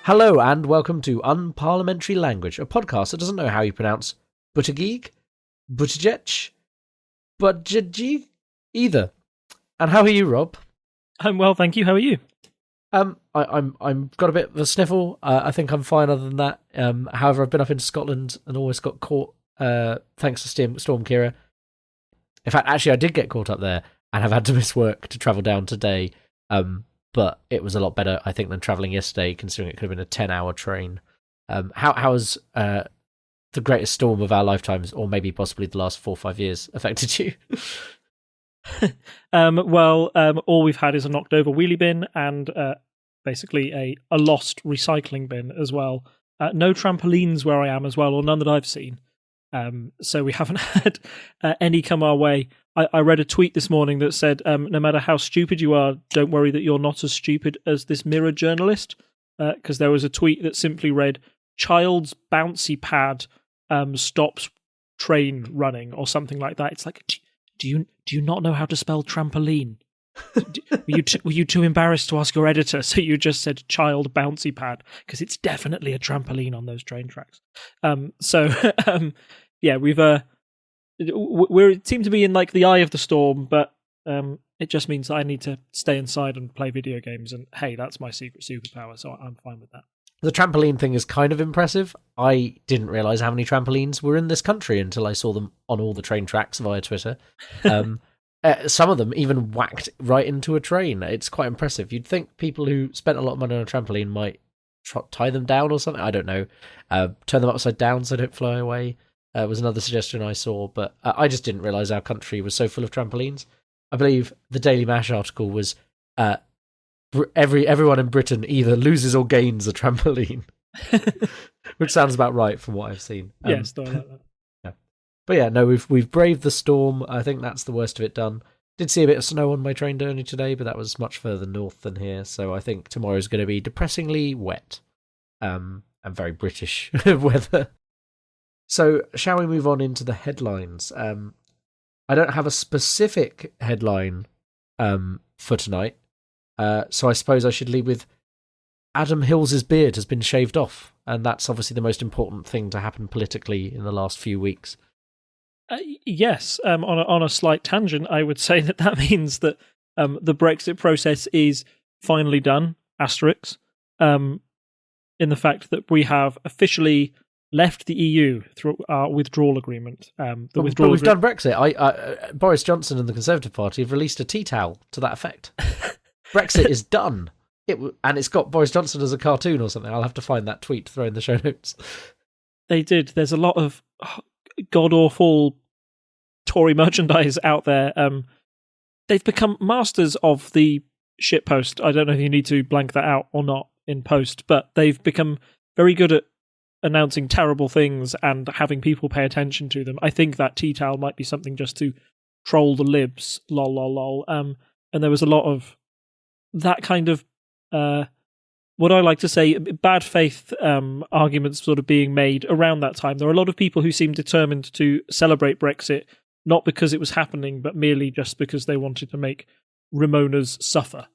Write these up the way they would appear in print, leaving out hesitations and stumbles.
Hello and welcome to Unparliamentary Language, a podcast that doesn't know how you pronounce Buttigieg, Buttigieg, Buttigieg, either. And how are you, Rob? I'm well, thank you. How are you? I'm got a bit of a sniffle. I think I'm fine other than that. However, I've been up into Scotland and almost got caught. Thanks to Storm Kira. In fact, actually, I did get caught up there and have had to miss work to travel down today. But it was a lot better, I think, than travelling yesterday, considering it could have been a 10-hour train. How has the greatest storm of our lifetimes, or maybe possibly the last 4 or 5 years, affected you? All we've had is a knocked over wheelie bin and basically a lost recycling bin as well. No trampolines where I am as well, or none that I've seen. So we haven't had any come our way. I read a tweet this morning that said, no matter how stupid you are, don't worry that you're not as stupid as this Mirror journalist. Because there was a tweet that simply read, child's bouncy pad stops train running, or something like that. It's like, do you not know how to spell trampoline? Were you too embarrassed to ask your editor, so you just said child bouncy pad? Because it's definitely a trampoline on those train tracks. Yeah, we seem to be in like the eye of the storm, but it just means I need to stay inside and play video games. And hey, that's my secret superpower, so I'm fine with that. The trampoline thing is kind of impressive. I didn't realise how many trampolines were in this country until I saw them on all the train tracks via Twitter. Some of them even whacked right into a train. It's quite impressive. You'd think people who spent a lot of money on a trampoline might tie them down or something. I don't know. Turn them upside down so they don't fly away. Was another suggestion I saw, but I just didn't realise our country was so full of trampolines. I believe the Daily Mash article was everyone in Britain either loses or gains a trampoline, which sounds about right from what I've seen. Yes, I like that. Yeah. But yeah, no, we've braved the storm. I think that's the worst of it done. Did see a bit of snow on my train journey today, but that was much further north than here, so I think tomorrow's going to be depressingly wet and very British weather. So, shall we move on into the headlines? I don't have a specific headline for tonight, so I suppose I should lead with Adam Hills's beard has been shaved off, and that's obviously the most important thing to happen politically in the last few weeks. Yes, on a slight tangent, I would say that means that the Brexit process is finally done, asterisk, in the fact that we have officially left the EU through our withdrawal agreement. But we've done Brexit. Boris Johnson and the Conservative Party have released a tea towel to that effect. Brexit is done. And it's got Boris Johnson as a cartoon or something. I'll have to find that tweet to throw in the show notes. They did. There's a lot of god-awful Tory merchandise out there. They've become masters of the shitpost. I don't know if you need to blank that out or not in post, but they've become very good at announcing terrible things and having people pay attention to them. I think that tea towel might be something just to troll the libs, lol, lol, lol. And there was a lot of that kind of, what I like to say, bad faith arguments sort of being made around that time. There are a lot of people who seem determined to celebrate Brexit, not because it was happening, but merely just because they wanted to make Remoaners suffer.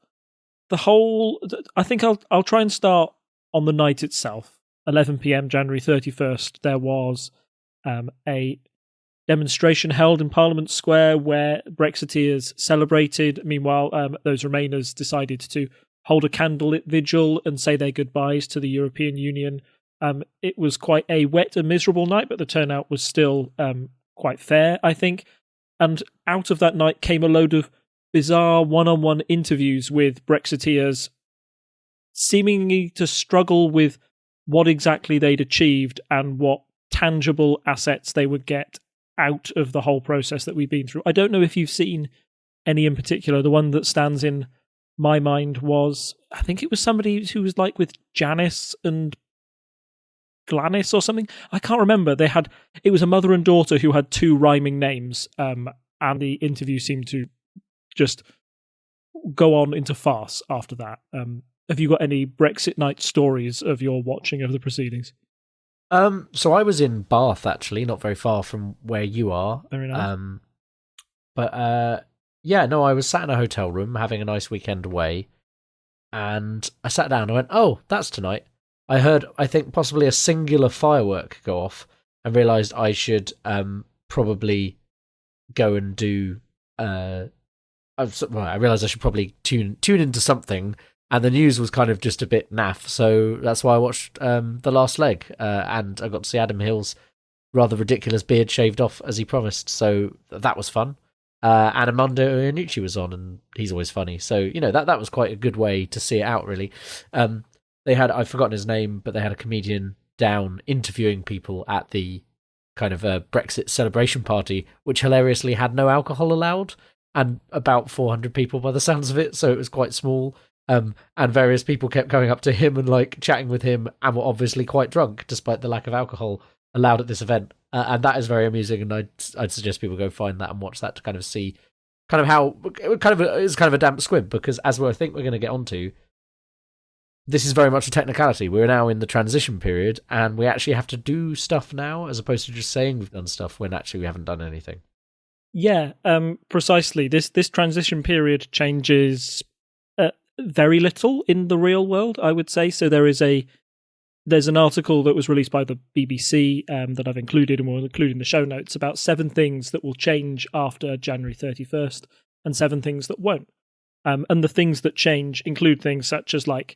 I think I'll try and start on the night itself. 11 p.m. January 31st, there was a demonstration held in Parliament Square where Brexiteers celebrated. Meanwhile, those Remainers decided to hold a candlelit vigil and say their goodbyes to the European Union. It was quite a wet and miserable night, but the turnout was still quite fair, I think. And out of that night came a load of bizarre one-on-one interviews with Brexiteers, seemingly to struggle with what exactly they'd achieved and what tangible assets they would get out of the whole process that we've been through. I don't know if you've seen any in particular. The one that stands in my mind was, I think it was somebody who was like with Janice and Glannis or something. I can't remember. It was a mother and daughter who had two rhyming names, and the interview seemed to just go on into farce after that. Have you got any Brexit night stories of your watching of the proceedings? So I was in Bath, actually, not very far from where you are. Very nice. I was sat in a hotel room having a nice weekend away, and I sat down and I went, oh, that's tonight. I heard, I think, possibly a singular firework go off, and realised I should probably go and do. I realised I should probably tune into something, and the news was kind of just a bit naff. So that's why I watched The Last Leg, and I got to see Adam Hill's rather ridiculous beard shaved off as he promised. So that was fun. And Armando Iannucci was on, and he's always funny. So that was quite a good way to see it out. Really, they had, I've forgotten his name, but they had a comedian down interviewing people at the kind of Brexit celebration party, which hilariously had no alcohol allowed, and about 400 people by the sounds of it. So it was quite small. And various people kept going up to him and like chatting with him, and were obviously quite drunk despite the lack of alcohol allowed at this event. And that is very amusing, and I'd suggest people go find that and watch that to kind of see kind of how it's kind of a damp squib, because as I think we're going to get onto, this is very much a technicality. We're now in the transition period, and we actually have to do stuff now, as opposed to just saying we've done stuff when actually we haven't done anything. Yeah, precisely. This transition period changes very little in the real world, I would say. So there's an article that was released by the BBC that I've included, and we'll include in the show notes, about 7 things that will change after January 31st and 7 things that won't. And the things that change include things such as like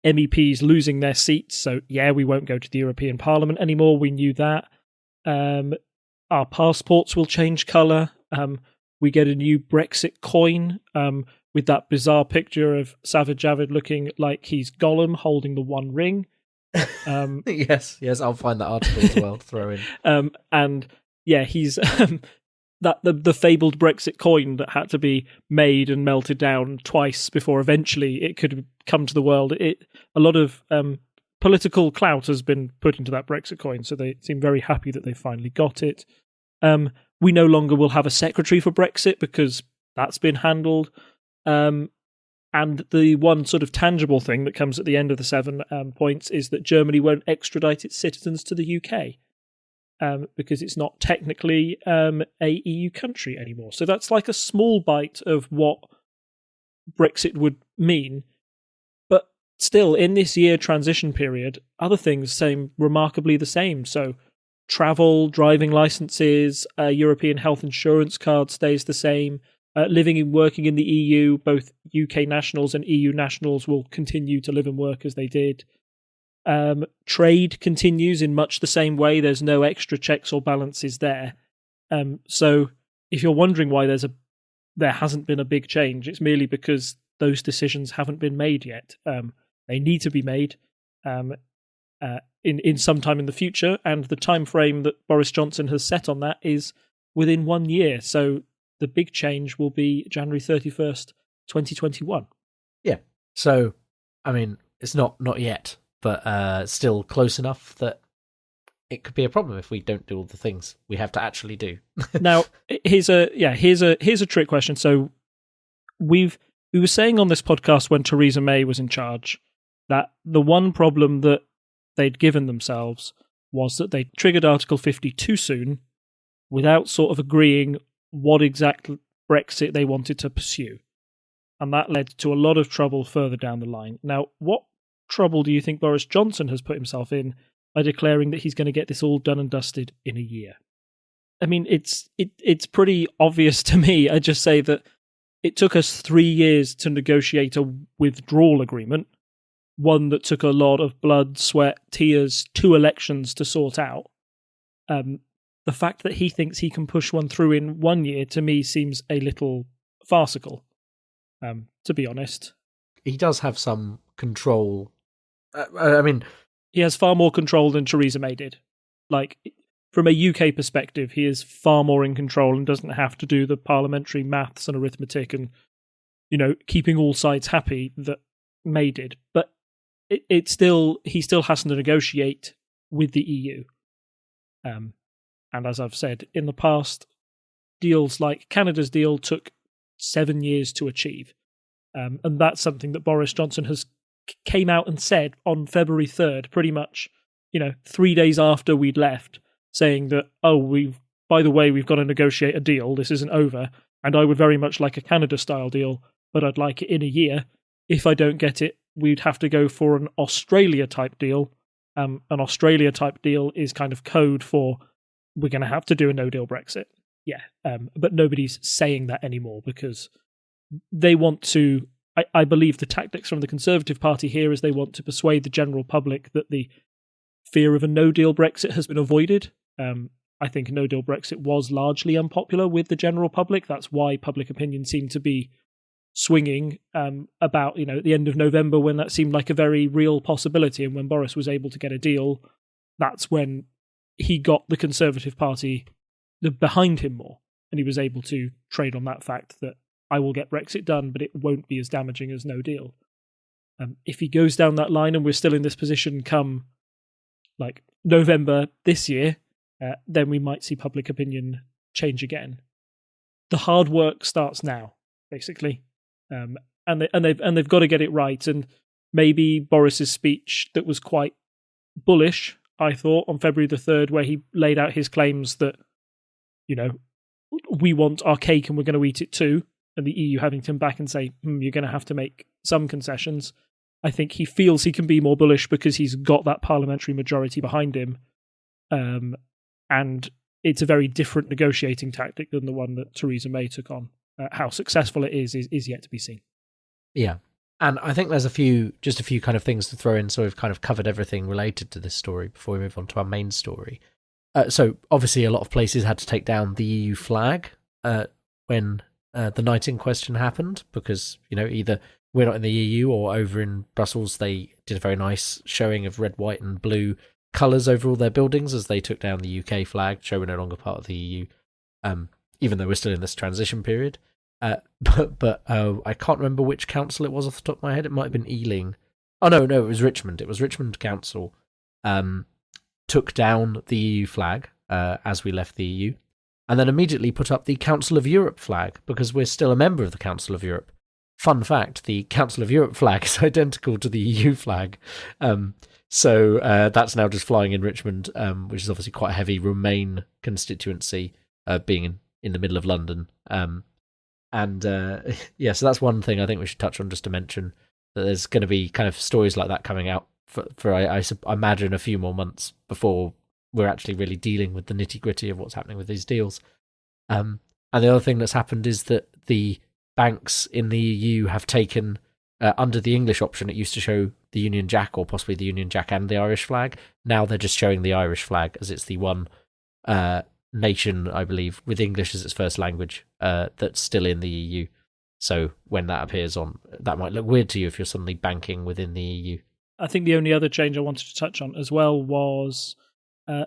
MEPs losing their seats. So yeah, we won't go to the European Parliament anymore. We knew that. Our passports will change colour. We get a new Brexit coin with that bizarre picture of Savage Javid looking like he's Gollum holding the One Ring. Yes, I'll find that article as well. Throw in. And yeah, he's that the fabled Brexit coin that had to be made and melted down twice before eventually it could come to the world. A lot of political clout has been put into that Brexit coin, so they seem very happy that they finally got it. We no longer will have a secretary for Brexit because that's been handled. And the one sort of tangible thing that comes at the end of the 7 points is that Germany won't extradite its citizens to the UK because it's not technically a EU country anymore. So that's like a small bite of what Brexit would mean. But still, in this year transition period, other things seem remarkably the same. So travel, driving licenses, European health insurance card stays the same. Living and working in the EU, both UK nationals and EU nationals will continue to live and work as they did. Trade continues in much the same way. There's no extra checks or balances there. So if you're wondering why there hasn't been a big change, it's merely because those decisions haven't been made yet. They need to be made in some time in the future, and the time frame that Boris Johnson has set on that is within 1 year. So the big change will be January 31st, 2021. Yeah. So, I mean, it's not yet, but still close enough that it could be a problem if we don't do all the things we have to actually do. Now, here's a trick question. So we were saying on this podcast when Theresa May was in charge that the one problem that they'd given themselves was that they triggered Article 50 too soon without sort of agreeing what exact Brexit they wanted to pursue. And that led to a lot of trouble further down the line. Now, what trouble do you think Boris Johnson has put himself in by declaring that he's going to get this all done and dusted in a year? I mean, it's pretty obvious to me. I just say that it took us 3 years to negotiate a withdrawal agreement, one that took a lot of blood, sweat, tears, 2 elections to sort out. The fact that he thinks he can push one through in 1 year, to me, seems a little farcical, to be honest. He does have some control. I mean, he has far more control than Theresa May did. Like, from a UK perspective, he is far more in control and doesn't have to do the parliamentary maths and arithmetic and, keeping all sides happy that May did. But he still has to negotiate with the EU. And as I've said in the past, deals like Canada's deal took 7 years to achieve. And that's something that Boris Johnson has came out and said on February 3rd, pretty much, 3 days after we'd left, saying that, by the way, we've got to negotiate a deal. This isn't over. And I would very much like a Canada-style deal, but I'd like it in a year. If I don't get it, we'd have to go for an Australia-type deal, An Australia type deal is kind of code for we're going to have to do a no-deal Brexit. Yeah, but nobody's saying that anymore because they want to. I believe the tactics from the Conservative Party here is they want to persuade the general public that the fear of a no-deal Brexit has been avoided. I think a no-deal Brexit was largely unpopular with the general public. That's why public opinion seemed to be swinging about, at the end of November when that seemed like a very real possibility. And when Boris was able to get a deal, that's when he got the Conservative Party behind him more. And he was able to trade on that fact that I will get Brexit done, but it won't be as damaging as no deal. If he goes down that line and we're still in this position come like November this year, then we might see public opinion change again. The hard work starts now, basically, and they've got to get it right. And maybe Boris's speech that was quite bullish, I thought, on February the 3rd, where he laid out his claims that, we want our cake and we're going to eat it too, and the EU having to come back and say, you're going to have to make some concessions. I think he feels he can be more bullish because he's got that parliamentary majority behind him. And it's a very different negotiating tactic than the one that Theresa May took on. How successful it is yet to be seen. Yeah. And I think there's a few kind of things to throw in, so we've kind of covered everything related to this story before we move on to our main story. So obviously a lot of places had to take down the EU flag when the night in question happened, because, either we're not in the EU or over in Brussels they did a very nice showing of red, white and blue colours over all their buildings as they took down the UK flag, showing we're no longer part of the EU, even though we're still in this transition period. But I can't remember which council it was off the top of my head. It might have been Ealing. Oh, no, it was Richmond. It was Richmond Council took down the EU flag as we left the EU, and then immediately put up the Council of Europe flag, because we're still a member of the Council of Europe. Fun fact, the Council of Europe flag is identical to the EU flag. So that's now just flying in Richmond, which is obviously quite a heavy Remain constituency, being in the middle of London. So that's one thing I think we should touch on, just to mention that there's going to be kind of stories like that coming out for I imagine a few more months before we're actually really dealing with the nitty-gritty of what's happening with these deals. And the other thing that's happened is that the banks in the EU have taken, under the English option, it used to show the Union Jack or possibly the Union Jack and the Irish flag. Now they're just showing the Irish flag, as it's the one nation, I believe, with English as its first language, that's still in the EU. So when that appears on, that might look weird to you if you're suddenly banking within the EU. I think the only other change I wanted to touch on as well was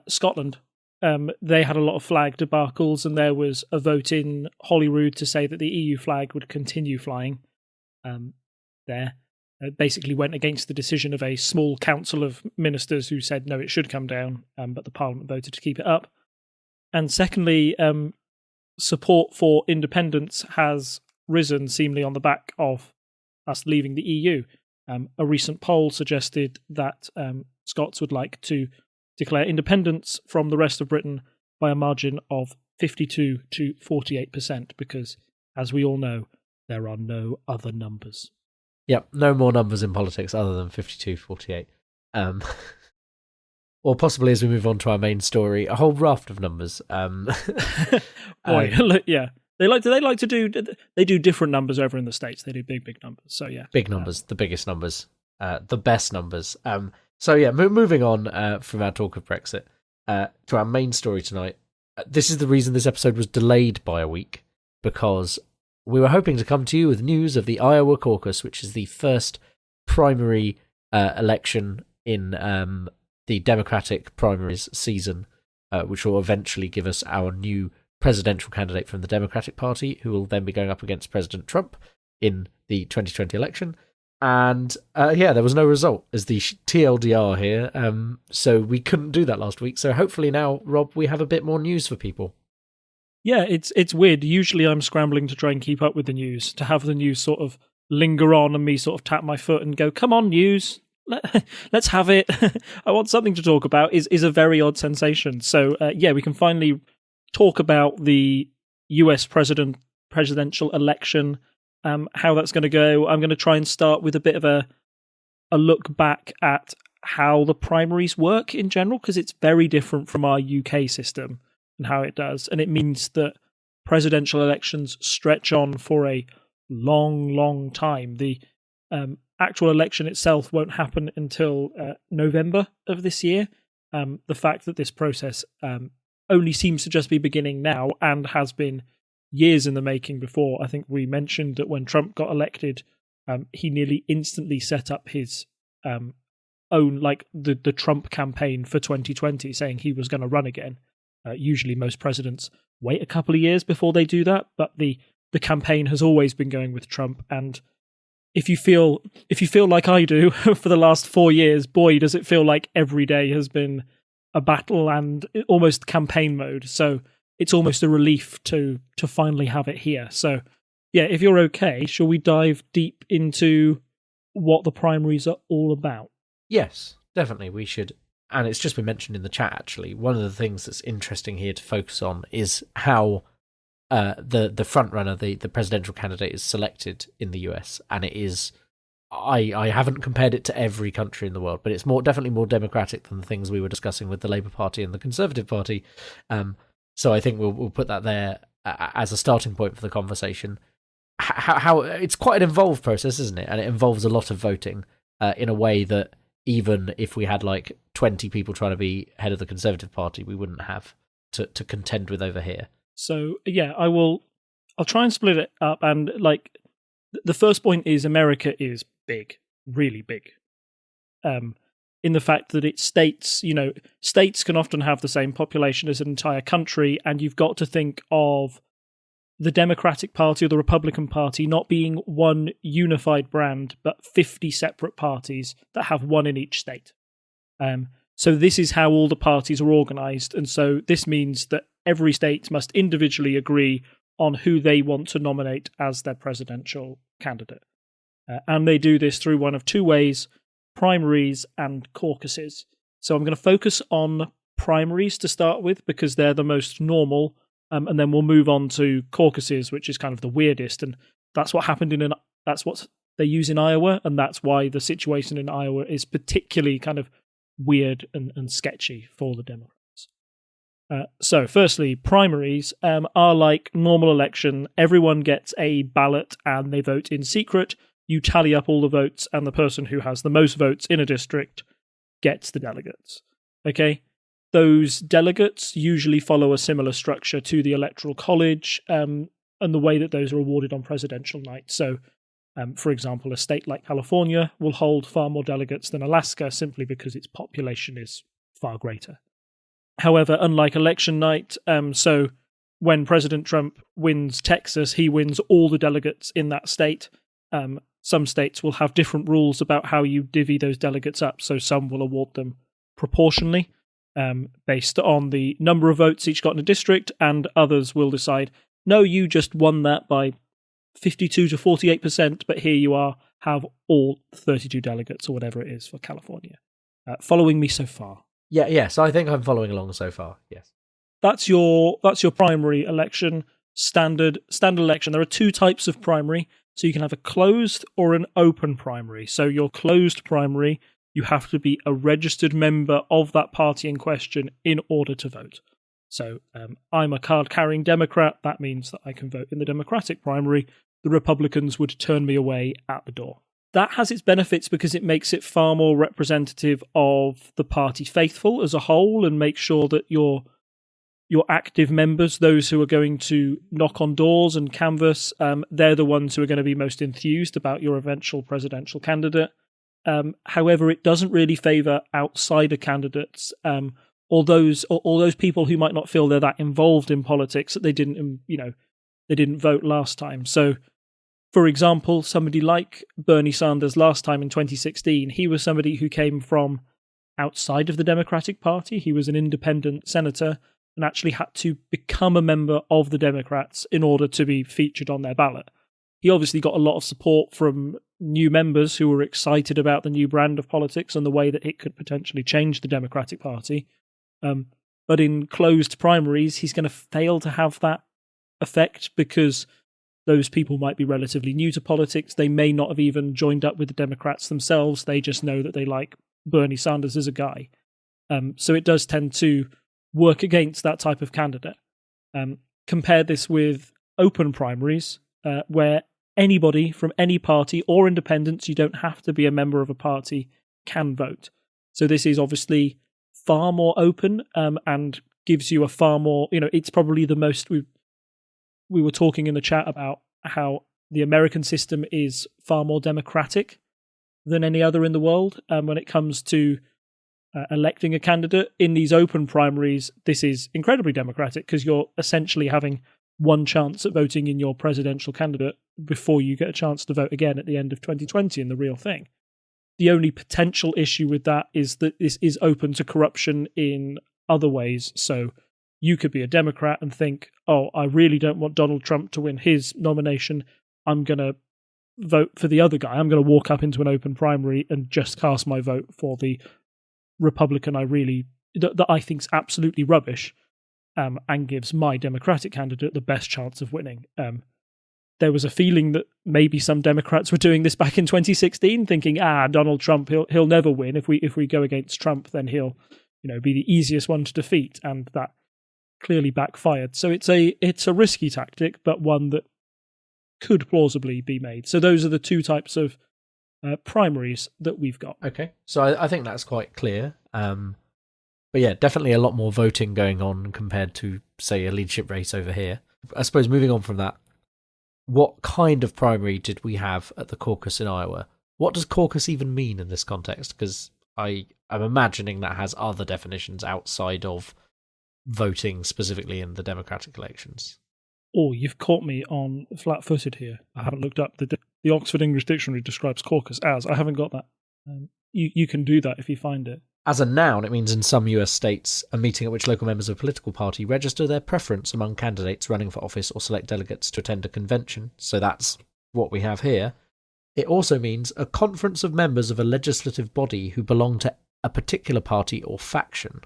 Scotland. They had a lot of flag debacles, and there was a vote in Holyrood to say that the EU flag would continue flying there. It basically went against the decision of a small council of ministers who said no, it should come down, but the Parliament voted to keep it up. And secondly, support for independence has risen seemingly on the back of us leaving the EU. A recent poll suggested that Scots would like to declare independence from the rest of Britain by a margin of 52 to 48%, because, as we all know, there are no other numbers. Yep, no more numbers in politics other than 52, 48. Or possibly, as we move on to our main story, a whole raft of numbers. Boy, yeah. They do different numbers over in the States. They do big numbers. So yeah. Big numbers, the biggest numbers, the best numbers. So yeah, moving on from our talk of Brexit to our main story tonight. This is the reason this episode was delayed by a week, because we were hoping to come to you with news of the Iowa Caucus, which is the first primary election in the Democratic primaries season, which will eventually give us our new presidential candidate from the Democratic Party, who will then be going up against President Trump in the 2020 election. And there was no result, as the TLDR here, so we couldn't do that last week. So hopefully now, Rob, we have a bit more news for people. Yeah, it's weird. Usually I'm scrambling to try and keep up with the news, to have the news sort of linger on and me sort of tap my foot and go, come on, news, let's have it. I want something to talk about, is a very odd sensation. So we can finally talk about the US presidential election, how that's going to go. I'm going to try and start with a bit of a look back at how the primaries work in general, because it's very different from our UK system and how it does. And it means that presidential elections stretch on for a long, long time. The actual election itself won't happen until November of this year. The fact that this process only seems to just be beginning now and has been years in the making before. I think we mentioned that when Trump got elected, he nearly instantly set up his own, like the Trump campaign for 2020, saying he was going to run again. Usually most presidents wait a couple of years before they do that, but the campaign has always been going with Trump. And if you feel like I do for the last 4 years, boy, does it feel like every day has been a battle and almost campaign mode. So it's almost a relief to finally have it here. So yeah, if you're okay, shall we dive deep into what the primaries are all about? Yes, definitely we should. And it's just been mentioned in the chat, actually. One of the things that's interesting here to focus on is how the front runner, the presidential candidate, is selected in the US. And it is, I haven't compared it to every country in the world, but it's definitely more democratic than the things we were discussing with the Labour Party and the Conservative Party. So I think we'll put that there as a starting point for the conversation. How it's quite an involved process, isn't it? And it involves a lot of voting in a way that even if we had like 20 people trying to be head of the Conservative Party, we wouldn't have to contend with over here. So yeah, I'll try and split it up. And like the first point is America is big, really big. In the fact that it's states, states can often have the same population as an entire country, and you've got to think of the Democratic Party or the Republican Party not being one unified brand, but 50 separate parties that have one in each state. So this is how all the parties are organised, and so this means that every state must individually agree on who they want to nominate as their presidential candidate. And they do this through one of two ways: primaries and caucuses. So I'm going to focus on primaries to start with because they're the most normal, and then we'll move on to caucuses, which is kind of the weirdest, and that's what happened that's what they use in Iowa, and that's why the situation in Iowa is particularly kind of weird and sketchy for the Democrats. So firstly, primaries are like normal election. Everyone gets a ballot and they vote in secret. You tally up all the votes, and the person who has the most votes in a district gets the delegates. Okay? Those delegates usually follow a similar structure to the Electoral College and the way that those are awarded on presidential night. So, for example, a state like California will hold far more delegates than Alaska simply because its population is far greater. However, unlike election night, so when President Trump wins Texas, he wins all the delegates in that state. Some states will have different rules about how you divvy those delegates up, so some will award them proportionally, based on the number of votes each got in a district, and others will decide, no, you just won that by 52 to 48%, but here you are, have all 32 delegates or whatever it is for California. Following me so far? Yes, I think I'm following along so far, yes. That's your primary election, standard election. There are two types of primary, so you can have a closed or an open primary. So your closed primary, you have to be a registered member of that party in question in order to vote. So I'm a card-carrying Democrat. That means that I can vote in the Democratic primary. The Republicans would turn me away at the door. That has its benefits because it makes it far more representative of the party faithful as a whole and makes sure that your active members, those who are going to knock on doors and canvass, they're the ones who are going to be most enthused about your eventual presidential candidate. However, it doesn't really favour outsider candidates, or those people who might not feel they're that involved in politics that they didn't vote last time. So, for example, somebody like Bernie Sanders last time in 2016, he was somebody who came from outside of the Democratic Party. He was an independent senator and actually had to become a member of the Democrats in order to be featured on their ballot. He obviously got a lot of support from new members who were excited about the new brand of politics and the way that it could potentially change the Democratic Party. But in closed primaries, he's going to fail to have that effect because those people might be relatively new to politics. They may not have even joined up with the Democrats themselves. They just know that they like Bernie Sanders is a guy. So it does tend to work against that type of candidate. Compare this with open primaries, where anybody from any party or independents, you don't have to be a member of a party, can vote. So this is obviously far more open and gives you a far more, it's probably the most, we were talking in the chat about how the American system is far more democratic than any other in the world when it comes to electing a candidate. In these open primaries, this is incredibly democratic because you're essentially having one chance at voting in your presidential candidate before you get a chance to vote again at the end of 2020 in the real thing. The only potential issue with that is that this is open to corruption in other ways. So you could be a Democrat and think, oh, I really don't want Donald Trump to win his nomination. I'm going to vote for the other guy. I'm going to walk up into an open primary and just cast my vote for the Republican that I think's absolutely rubbish, and gives my Democratic candidate the best chance of winning. There was a feeling that maybe some Democrats were doing this back in 2016, thinking, Donald Trump, he'll never win. If we go against Trump, then he'll, be the easiest one to defeat, and that clearly backfired. So it's a risky tactic, but one that could plausibly be made. So those are the two types of primaries that we've got. Okay, so I think that's quite clear. But yeah, definitely a lot more voting going on compared to, say, a leadership race over here. I suppose moving on from that, what kind of primary did we have at the caucus in Iowa? What does caucus even mean in this context? Because I'm imagining that has other definitions outside of voting specifically in the Democratic elections. Oh, you've caught me on flat-footed here. I haven't looked up. The Oxford English Dictionary describes caucus as. I haven't got that. You can do that if you find it. As a noun, it means in some US states, a meeting at which local members of a political party register their preference among candidates running for office or select delegates to attend a convention. So that's what we have here. It also means a conference of members of a legislative body who belong to a particular party or faction.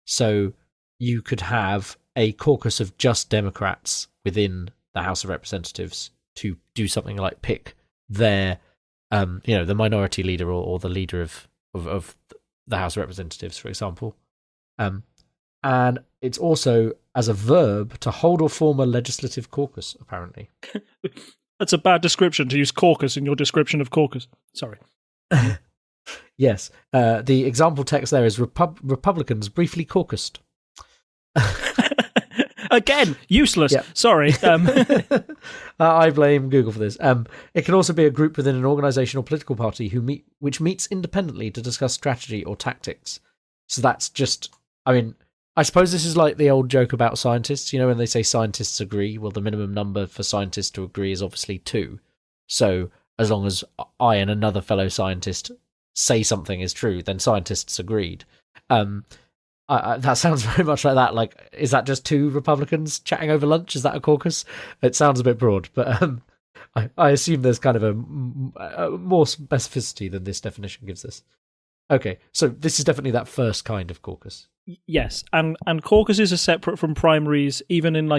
So you could have a caucus of just Democrats within the House of Representatives to do something like pick their, the minority leader or the leader of the House of Representatives, for example. And it's also, as a verb, to hold or form a legislative caucus, apparently. That's a bad description, to use caucus in your description of caucus. Sorry. Yes. The example text there is Republicans briefly caucused. Again, useless. Yep. Sorry. I blame Google for this. It can also be a group within an organisation or political party which meets independently to discuss strategy or tactics. So that's just, I suppose this is like the old joke about scientists. When they say scientists agree, well, the minimum number for scientists to agree is obviously 2. So as long as I and another fellow scientist say something is true, then scientists agreed. That sounds very much like that. Like, is that just 2 Republicans chatting over lunch? Is that a caucus? It sounds a bit broad, but I assume there's kind of a more specificity than this definition gives us. Okay, so this is definitely that first kind of caucus. Yes, and caucuses are separate from primaries, even in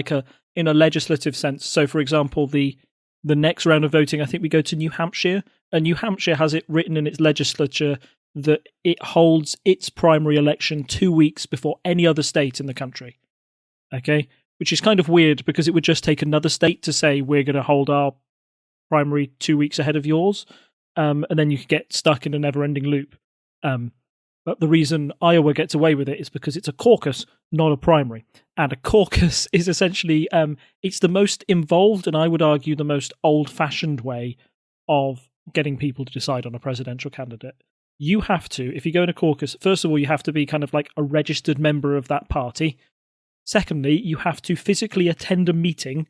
in a legislative sense. So, for example, the next round of voting, I think we go to New Hampshire, and New Hampshire has it written in its legislature that it holds its primary election 2 weeks before any other state in the country. Okay? Which is kind of weird because it would just take another state to say, we're going to hold our primary 2 weeks ahead of yours, and then you could get stuck in a never-ending loop. But the reason Iowa gets away with it is because it's a caucus, not a primary. And a caucus is essentially, it's the most involved and I would argue the most old-fashioned way of getting people to decide on a presidential candidate. You have to, if you go in a caucus, first of all, you have to be kind of like a registered member of that party. Secondly, you have to physically attend a meeting,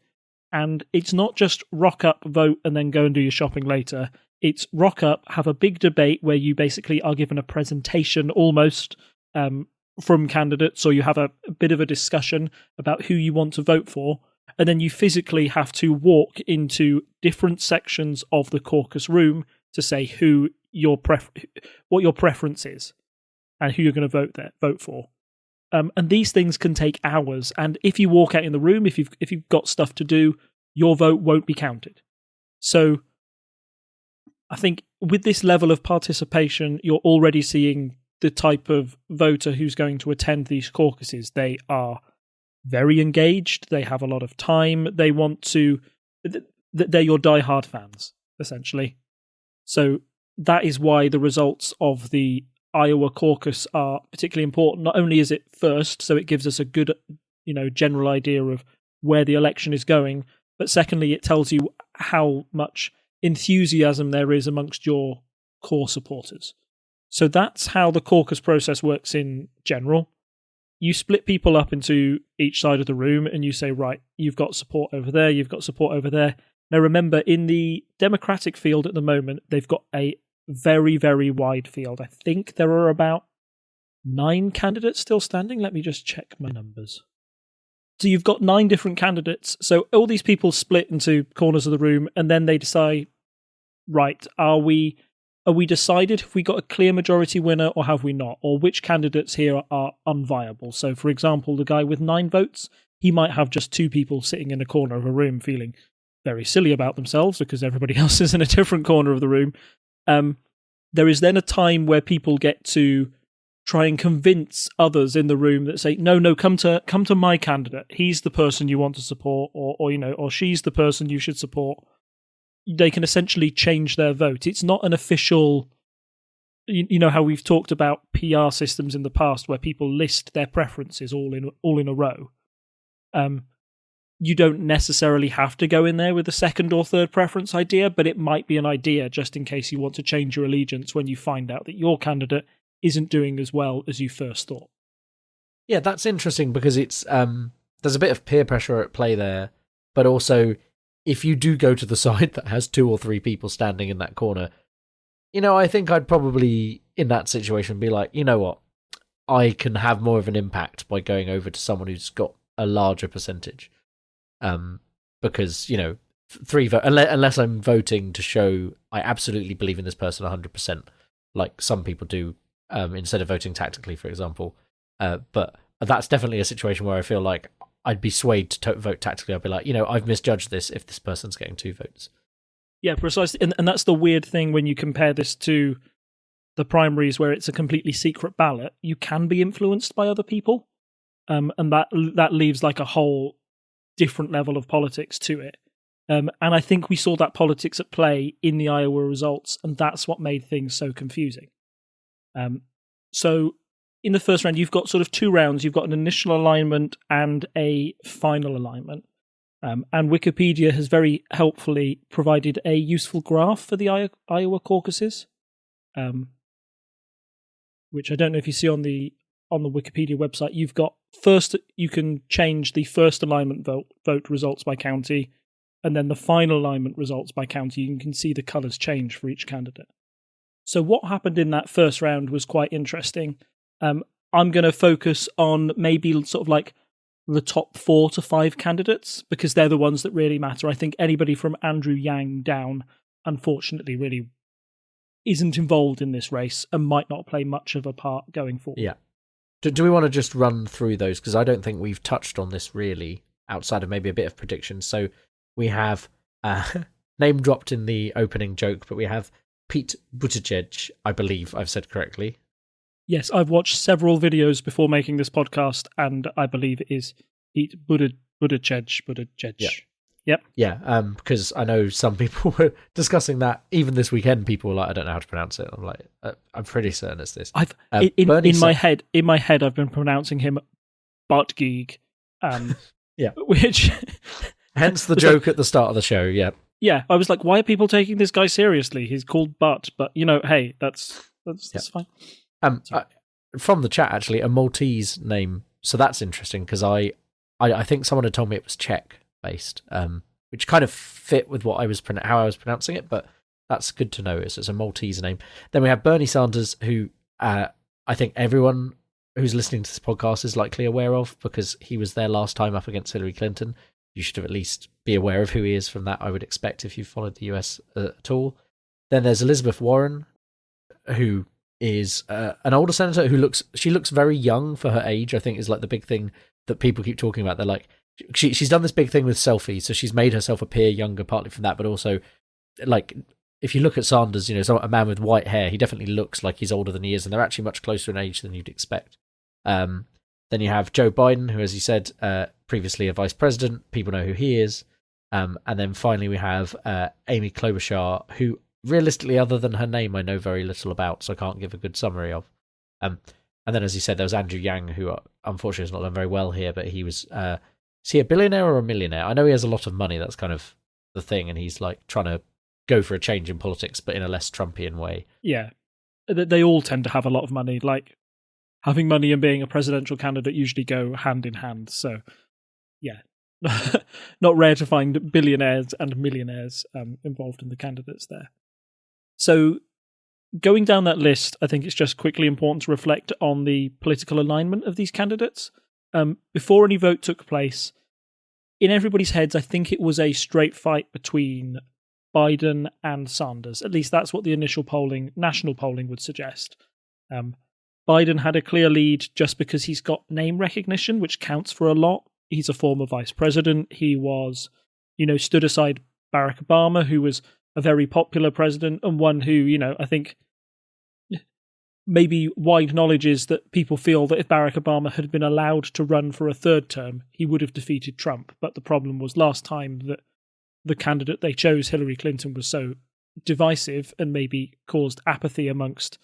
and it's not just rock up, vote, and then go and do your shopping later. It's rock up, have a big debate where you basically are given a presentation almost from candidates, or you have a bit of a discussion about who you want to vote for, and then you physically have to walk into different sections of the caucus room to say who what your preference is and who you're going to vote for. And these things can take hours. And if you walk out in the room, if you've got stuff to do, your vote won't be counted. So I think with this level of participation, you're already seeing the type of voter who's going to attend these caucuses. They are very engaged. They have a lot of time. They want to... They're your diehard fans, essentially. So that is why the results of the Iowa caucus are particularly important. Not only is it first, so it gives us a good, general idea of where the election is going, but secondly, it tells you how much enthusiasm there is amongst your core supporters. So that's how the caucus process works in general. You split people up into each side of the room and you say, right, you've got support over there, you've got support over there. Now remember, in the Democratic field at the moment, they've got a very, very wide field. I think there are about 9 candidates still standing. Let me just check my numbers. So you've got 9 different candidates. So all these people split into corners of the room, and then they decide, right, are we decided if we got a clear majority winner or have we not? Or which candidates here are unviable? So, for example, the guy with 9 votes, he might have just 2 people sitting in a corner of a room feeling very silly about themselves because everybody else is in a different corner of the room. There is then a time where people get to try and convince others in the room that say, no, come to my candidate. He's the person you want to support, or she's the person you should support. They can essentially change their vote. It's not an official, you know how we've talked about PR systems in the past where people list their preferences all in a row. You don't necessarily have to go in there with a second or third preference idea, but it might be an idea just in case you want to change your allegiance when you find out that your candidate isn't doing as well as you first thought. Yeah, that's interesting because it's there's a bit of peer pressure at play there, but also if you do go to the side that has 2 or 3 people standing in that corner, I think I'd probably, in that situation, be like, you know what, I can have more of an impact by going over to someone who's got a larger percentage. Because, 3 vote, unless I'm voting to show I absolutely believe in this person 100%, like some people do, instead of voting tactically, for example. But that's definitely a situation where I feel like I'd be swayed to vote tactically. I'd be like, I've misjudged this if this person's getting 2 votes. Yeah, precisely. And that's the weird thing when you compare this to the primaries where it's a completely secret ballot. You can be influenced by other people. And that leaves like a whole different level of politics to it. And I think we saw that politics at play in the Iowa results, and that's what made things so confusing. So in the first round, you've got sort of 2 rounds. You've got an initial alignment and a final alignment. And Wikipedia has very helpfully provided a useful graph for the Iowa caucuses, which I don't know if you see on the Wikipedia website. You've got first, you can change the first alignment vote results by county, and then the final alignment results by county. You can see the colours change for each candidate. So what happened in that first round was quite interesting. I'm going to focus on maybe sort of like the top 4 to 5 candidates because they're the ones that really matter. I think anybody from Andrew Yang down, unfortunately, really isn't involved in this race and might not play much of a part going forward. Yeah. Do we want to just run through those? Because I don't think we've touched on this really outside of maybe a bit of prediction. So we have name dropped in the opening joke, but we have Pete Buttigieg, I believe I've said correctly. Yes, I've watched several videos before making this podcast, and I believe it is Pete Buttigieg. Yeah. Yep. Yeah, because I know some people were discussing that even this weekend. People were like, "I don't know how to pronounce it." I'm like, "I'm pretty certain it's this." In my head, I've been pronouncing him Buttigieg. Yeah, which hence the joke at the start of the show. Yeah, yeah. I was like, "Why are people taking this guy seriously? He's called Butt." But hey, that's fine. From the chat, actually, a Maltese name. So that's interesting because I think someone had told me it was Czech based, which kind of fit with what how I was pronouncing it, but that's good to know. It's a Maltese name. Then we have Bernie Sanders, who I think everyone who's listening to this podcast is likely aware of because he was there last time up against Hillary Clinton. You should at least be aware of who he is from that, I would expect, if you've followed the US at all. Then there's Elizabeth Warren, who is an older senator who looks very young for her age, I think is like the big thing that people keep talking about. They're like, she's done this big thing with selfies, so she's made herself appear younger partly from that, but also like if you look at Sanders, a man with white hair, he definitely looks like he's older than he is, and they're actually much closer in age than you'd expect. Then you have Joe Biden, who, as you said, previously a vice president. People know who he is. And then finally we have Amy Klobuchar, who realistically, other than her name, I know very little about, so I can't give a good summary of. And then, as you said, there was Andrew Yang, who unfortunately has not done very well here, but he was... is he a billionaire or a millionaire? I know he has a lot of money. That's kind of the thing, and he's like trying to go for a change in politics, but in a less Trumpian way. Yeah. They all tend to have a lot of money. Like, having money and being a presidential candidate usually go hand in hand. So, yeah. Not rare to find billionaires and millionaires involved in the candidates there. So, going down that list, I think it's just quickly important to reflect on the political alignment of these candidates. Before any vote took place, in everybody's heads, I think it was a straight fight between Biden and Sanders. At least that's what the initial national polling would suggest. Biden had a clear lead just because he's got name recognition, which counts for a lot. He's a former vice president. He was, stood aside Barack Obama, who was a very popular president and one who, I think maybe wide knowledge is that people feel that if Barack Obama had been allowed to run for a third term, he would have defeated Trump. But the problem was last time that the candidate they chose, Hillary Clinton, was so divisive and maybe caused apathy amongst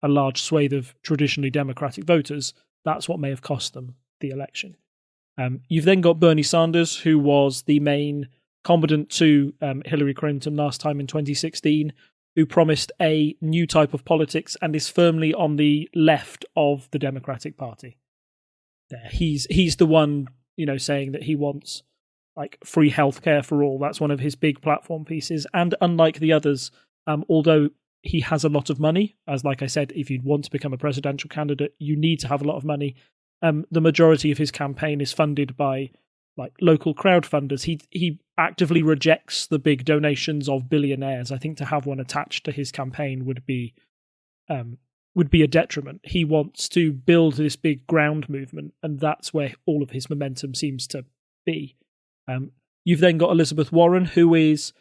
a large swathe of traditionally Democratic voters. That's what may have cost them the election. You've then got Bernie Sanders, who was the main combatant to Hillary Clinton last time in 2016, who promised a new type of politics and is firmly on the left of the Democratic Party. There, he's the one, saying that he wants like free healthcare for all. That's one of his big platform pieces. And unlike the others, although he has a lot of money, as like I said, if you want to become a presidential candidate, you need to have a lot of money. The majority of his campaign is funded by like local crowdfunders. He actively rejects the big donations of billionaires. I think to have one attached to his campaign would be a detriment. He wants to build this big ground movement, and that's where all of his momentum seems to be. You've then got Elizabeth Warren, who is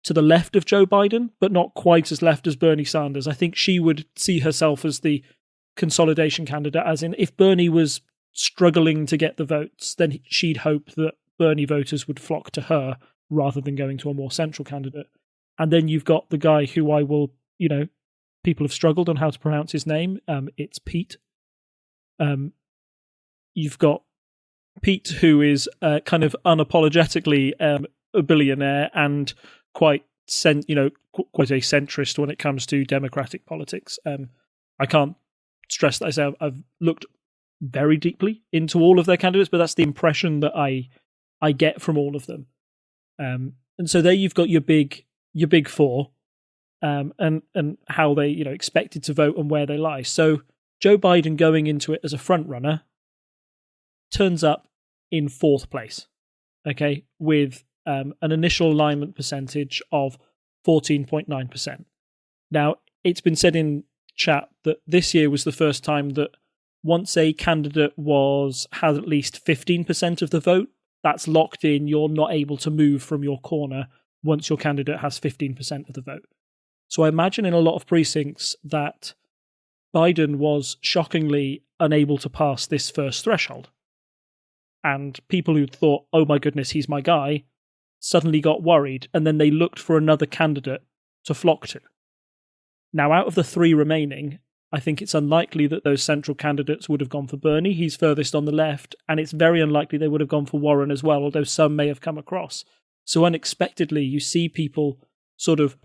to the left of Joe Biden, but not quite as left as Bernie Sanders. I think she would see herself as the consolidation candidate, as in if Bernie was struggling to get the votes, then she'd hope that Bernie voters would flock to her rather than going to a more central candidate. And then you've got the guy who I will, people have struggled on how to pronounce his name. It's Pete. You've got Pete, who is kind of unapologetically a billionaire and quite a centrist when it comes to Democratic politics. I can't stress that. I say I've looked very deeply into all of their candidates, but that's the impression that I get from all of them. And so there you've got your big four, and how they expected to vote and where they lie. So Joe Biden going into it as a front runner turns up in fourth place, okay, with an initial alignment percentage of 14.9%. Now, it's been said in chat that this year was the first time that once a candidate had at least 15% of the vote, that's locked in. You're not able to move from your corner once your candidate has 15% of the vote. So I imagine in a lot of precincts that Biden was shockingly unable to pass this first threshold. And people who thought, oh my goodness, he's my guy, suddenly got worried, and then they looked for another candidate to flock to. Now, out of the three remaining, I think it's unlikely that those central candidates would have gone for Bernie. He's furthest on the left, and it's very unlikely they would have gone for Warren as well, although some may have come across. So unexpectedly, you see people sort of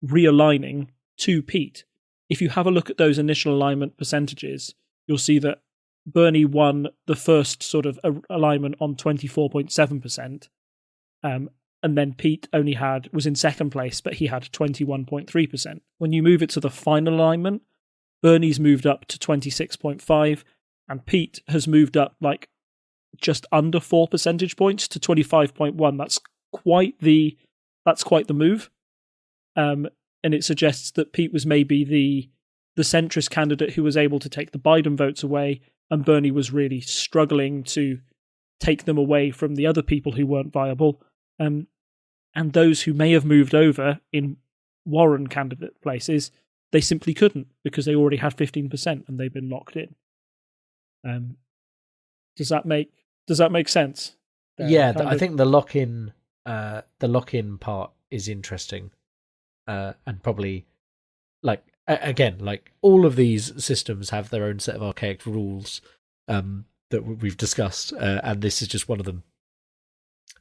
realigning to Pete. If you have a look at those initial alignment percentages, you'll see that Bernie won the first sort of alignment on 24.7%, and then Pete was in second place, but he had 21.3%. When you move it to the final alignment, Bernie's moved up to 26.5, and Pete has moved up like just under 4 percentage points to 25.1. That's quite the move. And it suggests that Pete was maybe the centrist candidate who was able to take the Biden votes away, and Bernie was really struggling to take them away from the other people who weren't viable. And those who may have moved over in Warren candidate place is they simply couldn't because they already had 15% and they've been locked in. Does that make sense? Yeah, I think the lock-in part is interesting, and probably again, all of these systems have their own set of archaic rules that we've discussed, and this is just one of them.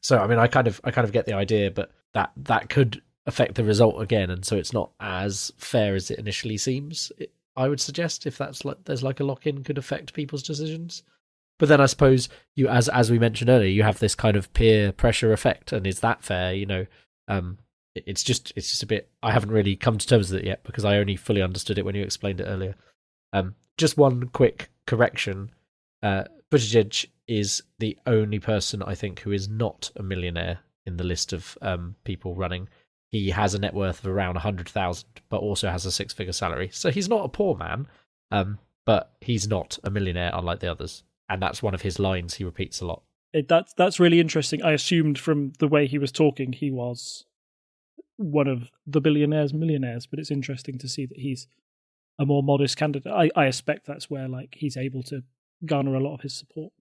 So, I mean, I kind of get the idea, but that could affect the result again, and so it's not as fair as it initially seems. I would suggest if there's a lock-in could affect people's decisions. But then I suppose you, as we mentioned earlier, you have this kind of peer pressure effect, and is that fair? It's just a bit. I haven't really come to terms with it yet because I only fully understood it when you explained it earlier. Just one quick correction: Buttigieg is the only person I think who is not a millionaire in the list of people running. He has a net worth of around 100,000, but also has a 6-figure salary. So he's not a poor man, but he's not a millionaire unlike the others. And that's one of his lines he repeats a lot. That's really interesting. I assumed from the way he was talking, he was one of the millionaires, but it's interesting to see that he's a more modest candidate. I expect that's where he's able to garner a lot of his support.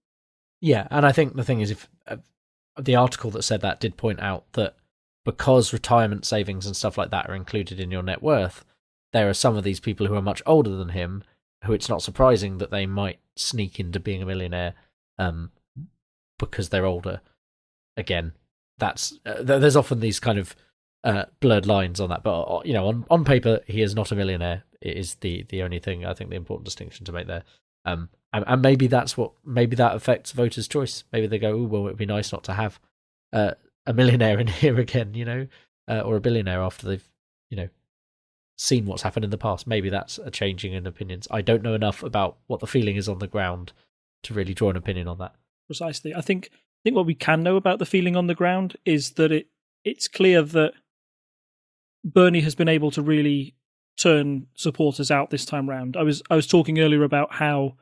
Yeah, and I think the thing is, if the article that said that did point out that because retirement savings and stuff like that are included in your net worth, there are some of these people who are much older than him who it's not surprising that they might sneak into being a millionaire because they're older. Again, that's there's often these kind of blurred lines on that, but on paper he is not a millionaire. It is the only thing I think the important distinction to make there. And maybe that affects voters' choice. Maybe they go, "Oh, well, it'd be nice not to have a millionaire in here again, or a billionaire after they've seen what's happened in the past." Maybe that's a changing in opinions. I don't know enough about what the feeling is on the ground to really draw an opinion on that. Precisely. I think what we can know about the feeling on the ground is that it's clear that Bernie has been able to really turn supporters out this time round. I was talking earlier about how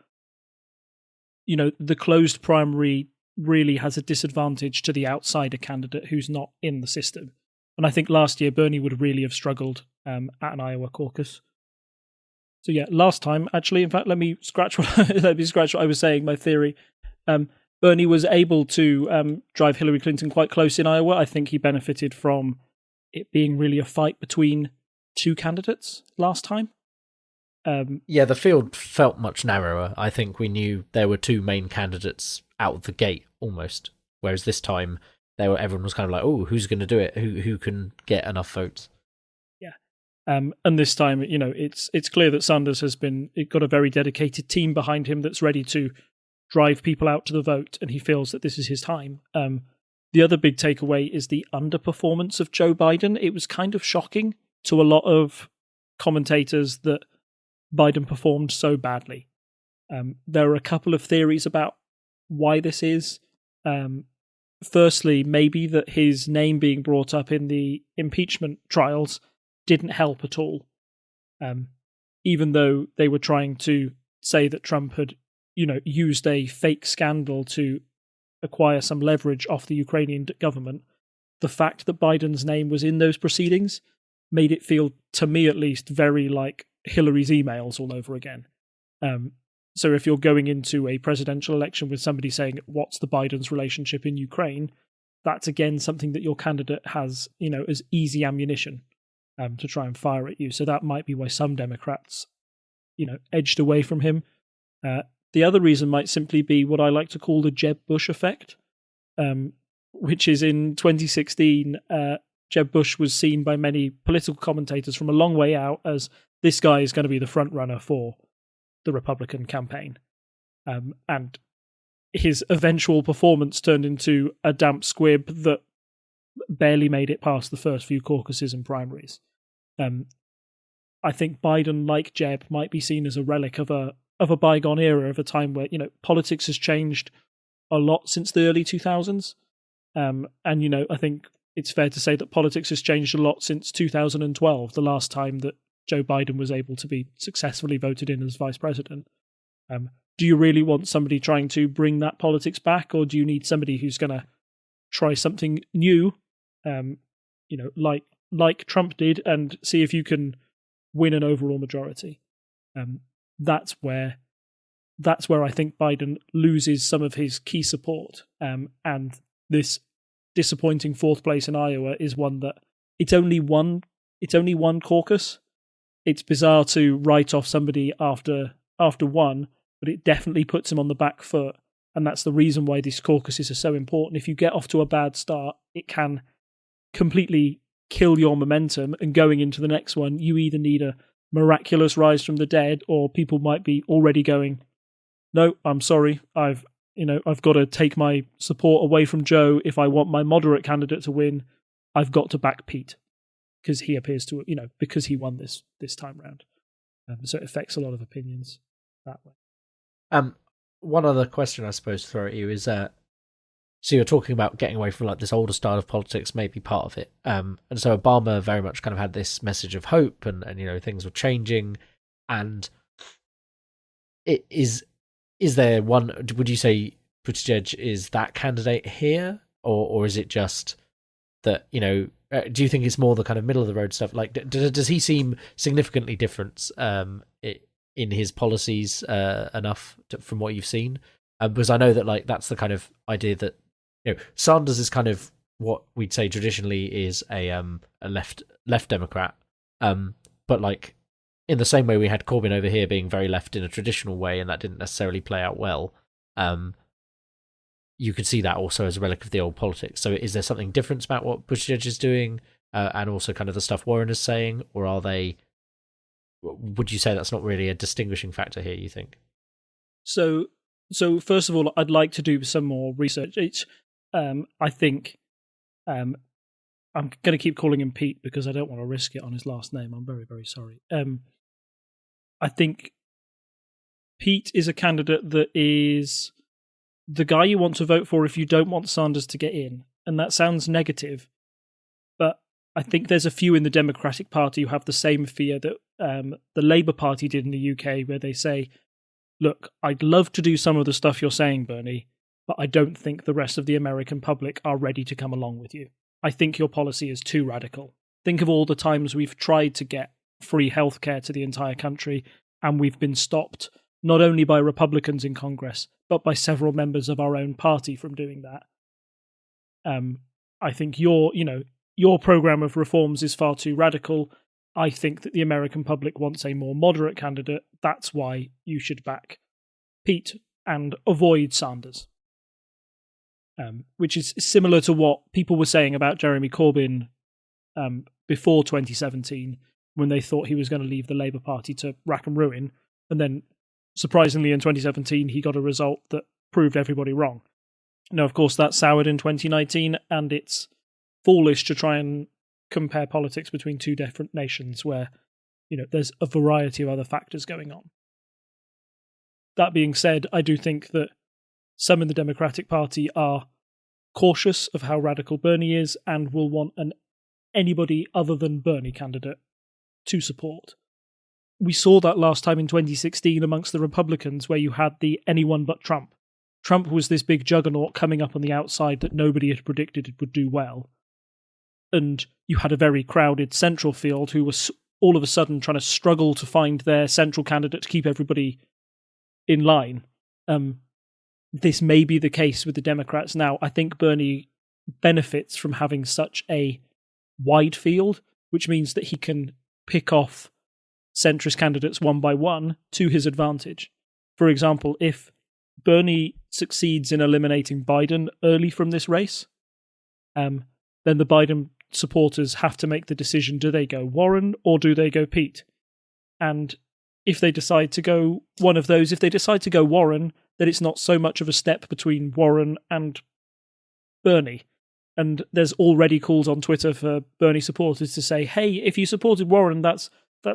the closed primary really has a disadvantage to the outsider candidate who's not in the system. And I think last year Bernie would really have struggled at an Iowa caucus. So yeah, last time actually, in fact, let me scratch what I was saying. My theory, Bernie was able to drive Hillary Clinton quite close in Iowa. I think he benefited from it being really a fight between two candidates last time. Yeah, the field felt much narrower. I think we knew there were two main candidates out of the gate almost, whereas this time everyone was kind of like, oh, who's going to do it? Who can get enough votes? Yeah, and this time, it's clear that Sanders has got a very dedicated team behind him that's ready to drive people out to the vote, and he feels that this is his time. The other big takeaway is the underperformance of Joe Biden. It was kind of shocking to a lot of commentators that Biden performed so badly. There are a couple of theories about why this is. Firstly, maybe that his name being brought up in the impeachment trials didn't help at all. Even though they were trying to say that Trump had, used a fake scandal to acquire some leverage off the Ukrainian government, the fact that Biden's name was in those proceedings made it feel, to me at least, very like Hillary's emails all over again. So if you're going into a presidential election with somebody saying, what's the Biden's relationship in Ukraine, that's again something that your candidate has, as easy ammunition to try and fire at you. So that might be why some Democrats, edged away from him. The other reason might simply be what I like to call the Jeb Bush effect, which is in 2016, Jeb Bush was seen by many political commentators from a long way out as this guy is going to be the front runner for the Republican campaign. And his eventual performance turned into a damp squib that barely made it past the first few caucuses and primaries. I think Biden, like Jeb, might be seen as a relic of a bygone era, of a time where, politics has changed a lot since the early 2000s. And, I think it's fair to say that politics has changed a lot since 2012, the last time that Joe Biden was able to be successfully voted in as vice president. Do you really want somebody trying to bring that politics back, or do you need somebody who's going to try something new, like like Trump did and see if you can win an overall majority. That's where I think Biden loses some of his key support. And this disappointing fourth place in Iowa is one that it's only one caucus. It's bizarre to write off somebody after one, but it definitely puts him on the back foot. And that's the reason why these caucuses are so important. If you get off to a bad start, it can completely kill your momentum. And going into the next one, you either need a miraculous rise from the dead, or people might be already going, no, I'm sorry, I've got to take my support away from Joe. If I want my moderate candidate to win, I've got to back Pete because he appears to, because he won this time round. So it affects a lot of opinions that way. One other question I suppose to throw at you is, so you're talking about getting away from like this older style of politics, maybe part of it. And so Obama very much kind of had this message of hope and things were changing. And it is there one, would you say Buttigieg is that candidate here? Or is it just that, do you think it's more the kind of middle of the road stuff? Like, does he seem significantly different in his policies enough from what you've seen? Because I know that like that's the kind of idea that Sanders is kind of what we'd say traditionally is a left Democrat, but like in the same way we had Corbyn over here being very left in a traditional way, and that didn't necessarily play out well. You could see that also as a relic of the old politics. So is there something different about what Buttigieg is doing, and also kind of the stuff Warren is saying, or are they? Would you say that's not really a distinguishing factor here, you think? So first of all, I'd like to do some more research. I think I'm going to keep calling him Pete because I don't want to risk it on his last name. I'm very, very sorry. I think Pete is a candidate that is the guy you want to vote for if you don't want Sanders to get in. And that sounds negative, but I think there's a few in the Democratic Party who have the same fear that the Labour Party did in the UK, where they say, look, I'd love to do some of the stuff you're saying, Bernie, but I don't think the rest of the American public are ready to come along with you. I think your policy is too radical. Think of all the times we've tried to get free healthcare to the entire country, and we've been stopped not only by Republicans in Congress, but by several members of our own party from doing that. I think your program of reforms is far too radical. I think that the American public wants a more moderate candidate. That's why you should back Pete and avoid Sanders. Which is similar to what people were saying about Jeremy Corbyn before 2017, when they thought he was going to leave the Labour Party to rack and ruin. And then, surprisingly, in 2017, he got a result that proved everybody wrong. Now, of course, that soured in 2019, and it's foolish to try and compare politics between two different nations where, there's a variety of other factors going on. That being said, I do think that some in the Democratic Party are cautious of how radical Bernie is and will want anybody other than Bernie candidate to support. We saw that last time in 2016 amongst the Republicans, where you had the anyone but Trump. Trump was this big juggernaut coming up on the outside that nobody had predicted it would do well. And you had a very crowded central field who was all of a sudden trying to struggle to find their central candidate to keep everybody in line. This may be the case with the Democrats now. I think Bernie benefits from having such a wide field, which means that he can pick off centrist candidates one by one to his advantage. For example, if Bernie succeeds in eliminating Biden early from this race, then the Biden supporters have to make the decision, do they go Warren or do they go Pete? And if they decide to go one of those, if they decide to go Warren, then it's not so much of a step between Warren and Bernie. And there's already calls on Twitter for Bernie supporters to say, hey, if you supported Warren, that's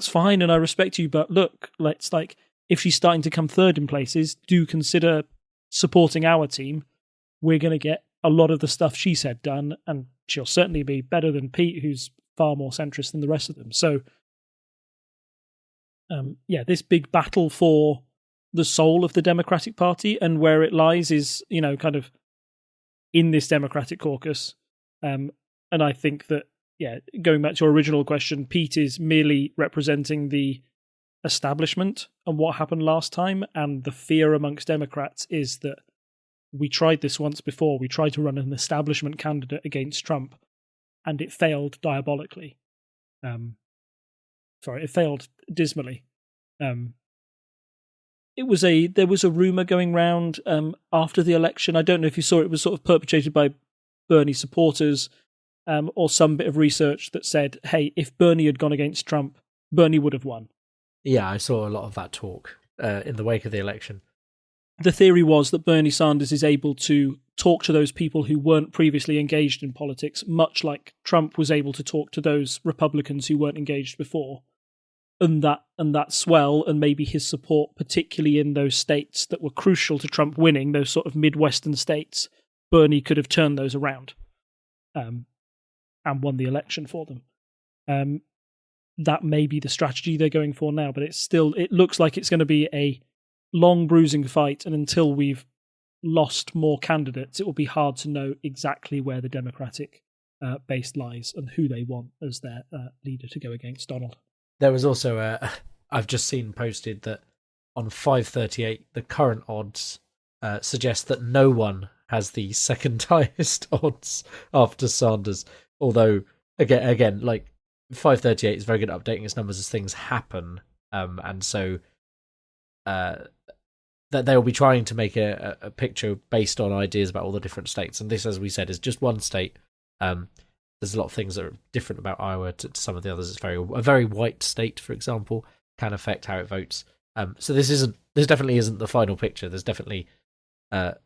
fine and I respect you, but look, if she's starting to come third in places, do consider supporting our team. We're going to get a lot of the stuff she said done, and she'll certainly be better than Pete, who's far more centrist than the rest of them. So, this big battle for the soul of the Democratic Party and where it lies is, kind of in this Democratic caucus. And I think that going back to your original question, Pete is merely representing the establishment and what happened last time, and the fear amongst Democrats is that we tried this once before. We tried to run an establishment candidate against Trump, and it failed diabolically. It failed dismally. There was a rumor going round after the election. I don't know if you saw it. It was sort of perpetrated by Bernie supporters, or some bit of research that said, "Hey, if Bernie had gone against Trump, Bernie would have won." Yeah, I saw a lot of that talk in the wake of the election. The theory was that Bernie Sanders is able to talk to those people who weren't previously engaged in politics, much like Trump was able to talk to those Republicans who weren't engaged before. And that swell, and maybe his support, particularly in those states that were crucial to Trump winning, those sort of Midwestern states, Bernie could have turned those around and won the election for them. That may be the strategy they're going for now, but it looks like it's going to be a long, bruising fight, and until we've lost more candidates, it will be hard to know exactly where the Democratic base lies and who they want as their leader to go against Donald. There was also I've just seen posted that on 538, the current odds suggest that no one has the second highest odds after Sanders. Although, again, like 538 is very good at updating its numbers as things happen, and so that they'll be trying to make a picture based on ideas about all the different states. And this, as we said, is just one state. There's a lot of things that are different about Iowa to some of the others. It's a very white state, for example, can affect how it votes. So this definitely isn't the final picture. There's definitely a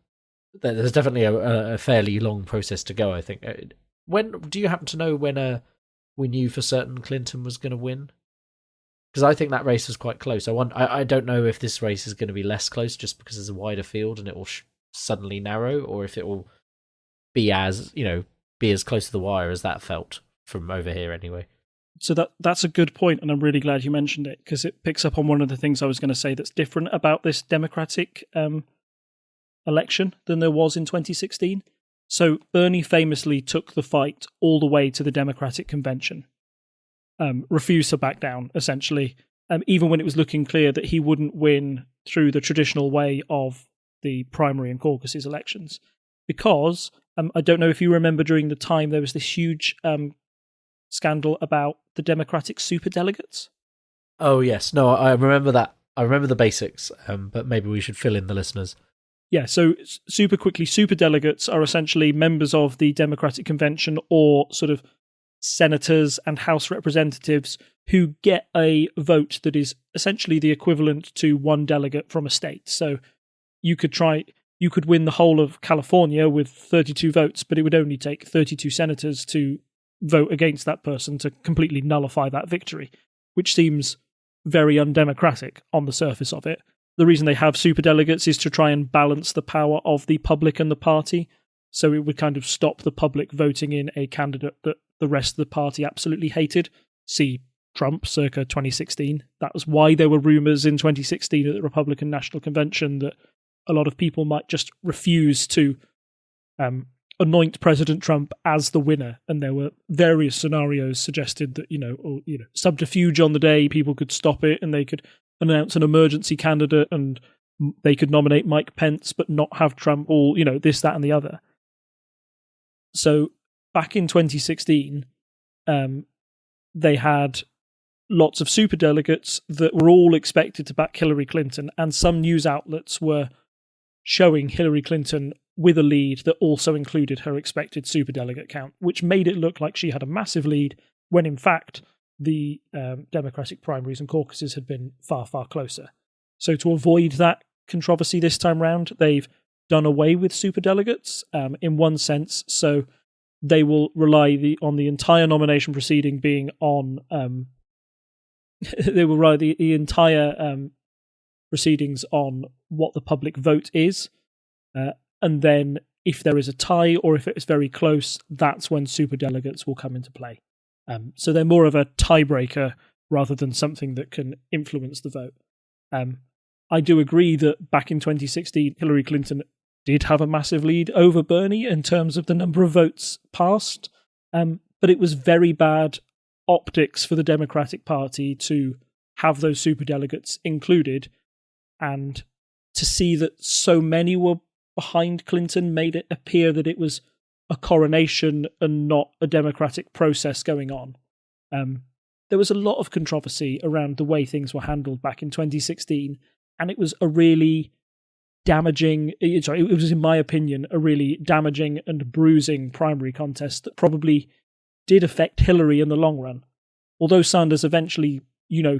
fairly long process to go, I think. When do you happen to know when we knew for certain Clinton was going to win? Because I think that race was quite close. I don't know if this race is going to be less close just because there's a wider field and it will suddenly narrow, or if it will be as close to the wire as that felt from over here anyway. So that's a good point, and I'm really glad you mentioned it, because it picks up on one of the things I was going to say that's different about this Democratic election than there was in 2016. So Bernie famously took the fight all the way to the Democratic convention, refused to back down, essentially, even when it was looking clear that he wouldn't win through the traditional way of the primary and caucuses elections. Because I don't know if you remember, during the time there was this huge scandal about the Democratic superdelegates. Oh, yes. No, I remember that. I remember the basics, but maybe we should fill in the listeners. Yeah, so super quickly, superdelegates are essentially members of the Democratic Convention, or sort of senators and House representatives who get a vote that is essentially the equivalent to one delegate from a state. So you could win the whole of California with 32 votes, but it would only take 32 senators to vote against that person to completely nullify that victory, which seems very undemocratic on the surface of it. The reason they have superdelegates is to try and balance the power of the public and the party, so it would kind of stop the public voting in a candidate that the rest of the party absolutely hated. See Trump circa 2016. That was why there were rumours in 2016 at the Republican National Convention that a lot of people might just refuse to anoint President Trump as the winner, and there were various scenarios suggested that subterfuge on the day, people could stop it and they could announce an emergency candidate and they could nominate Mike Pence but not have Trump, or this, that, and the other. So back in 2016, they had lots of superdelegates that were all expected to back Hillary Clinton, and some news outlets were showing Hillary Clinton with a lead that also included her expected superdelegate count, which made it look like she had a massive lead, when in fact the Democratic primaries and caucuses had been far, far closer. So to avoid that controversy this time round, they've done away with superdelegates in one sense. So they will rely on the entire nomination proceeding being on... they will rely the entire proceedings on what the public vote is. And then if there is a tie or if it's very close, that's when superdelegates will come into play. So they're more of a tiebreaker rather than something that can influence the vote. I do agree that back in 2016, Hillary Clinton did have a massive lead over Bernie in terms of the number of votes passed. but it was very bad optics for the Democratic Party to have those superdelegates included, and to see that so many were behind Clinton made it appear that it was a coronation and not a democratic process going on. There was a lot of controversy around the way things were handled back in 2016, and it was a really damaging, it was, in my opinion, a really damaging and bruising primary contest that probably did affect Hillary in the long run. Although Sanders eventually,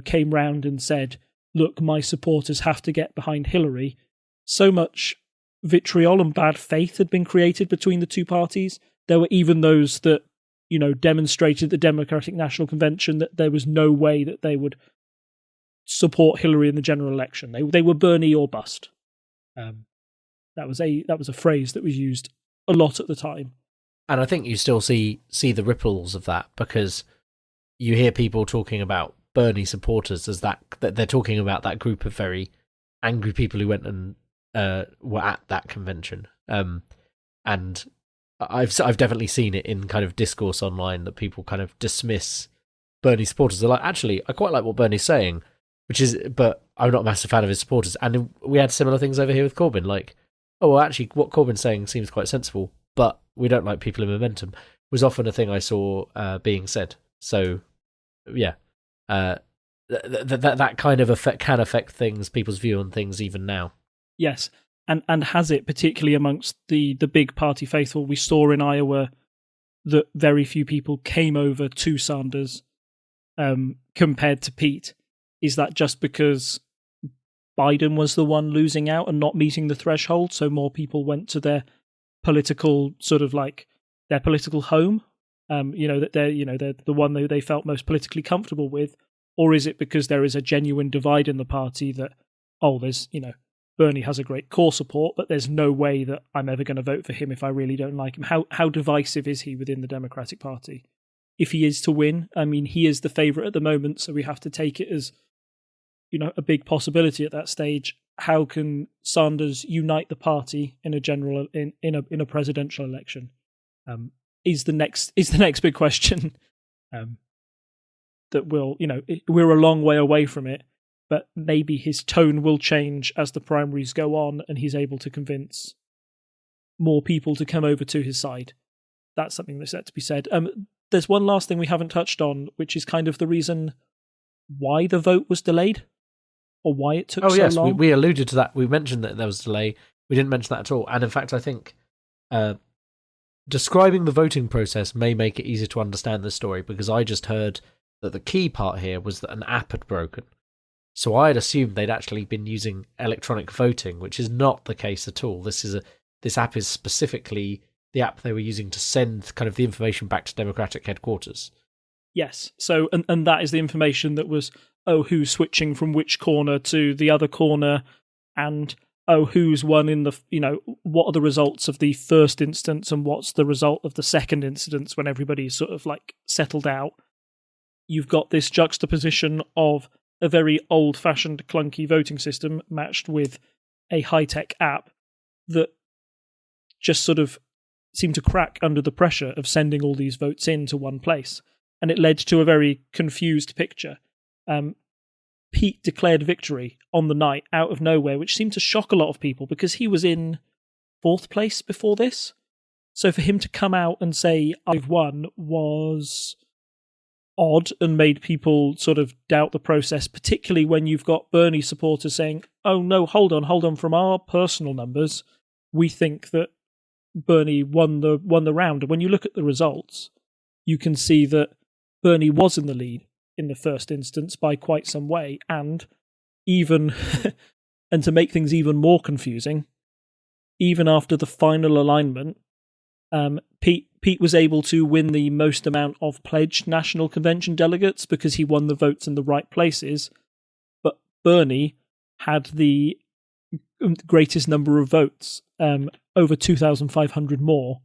came round and said, look, my supporters have to get behind Hillary, so much vitriol and bad faith had been created between the two parties. There were even those that, demonstrated at the Democratic National Convention that there was no way that they would support Hillary in the general election. They were Bernie or bust. That was a phrase that was used a lot at the time. And I think you still see the ripples of that, because you hear people talking about Bernie supporters as that they're talking about that group of very angry people who went and were at that convention. And I've definitely seen it in kind of discourse online that people kind of dismiss Bernie supporters. They're like, actually, I quite like what Bernie's saying, but I'm not a massive fan of his supporters. And we had similar things over here with Corbyn, like, oh, well, actually, what Corbyn's saying seems quite sensible, but we don't like people in momentum, was often a thing I saw being said. So, yeah, that kind of effect can affect things, people's view on things even now. Yes, and has it, particularly amongst the big party faithful. We saw in Iowa that very few people came over to Sanders compared to Pete. Is that just because Biden was the one losing out and not meeting the threshold, so more people went to their political their political home, that they're the one that they felt most politically comfortable with? Or is it because there is a genuine divide in the party that, there's, Bernie has a great core support, but there's no way that I'm ever going to vote for him if I really don't like him? How divisive is he within the Democratic Party? If he is to win, I mean, he is the favourite at the moment, so we have to take it as, a big possibility at that stage. How can Sanders unite the party in a presidential election? Is the next big question. That will, we're a long way away from it, but maybe his tone will change as the primaries go on and he's able to convince more people to come over to his side. That's something that's yet to be said. There's one last thing we haven't touched on, which is kind of the reason why the vote was delayed, or why it took so long. We alluded to that. We mentioned that there was a delay. We didn't mention that at all. And in fact, I think describing the voting process may make it easier to understand this story, because I just heard that the key part here was that an app had broken. So I had assumed they'd actually been using electronic voting, which is not the case at all. This app is specifically the app they were using to send kind of the information back to Democratic headquarters. Yes. So, and that is the information that was, who's switching from which corner to the other corner, and who's won in the, what are the results of the first instance and what's the result of the second instance when everybody's sort of like settled out. You've got this juxtaposition of a very old-fashioned, clunky voting system matched with a high-tech app that just sort of seemed to crack under the pressure of sending all these votes into one place. And it led to a very confused picture. Pete declared victory on the night out of nowhere, which seemed to shock a lot of people because he was in fourth place before this. So for him to come out and say, I've won, was odd and made people sort of doubt the process, particularly when you've got Bernie supporters saying, oh no, hold on, from our personal numbers, we think that Bernie won the round. And when you look at the results, you can see that Bernie was in the lead in the first instance by quite some way, and even and to make things even more confusing, even after the final alignment, Pete was able to win the most amount of pledged National Convention delegates because he won the votes in the right places, but Bernie had the greatest number of votes, over 2,500 more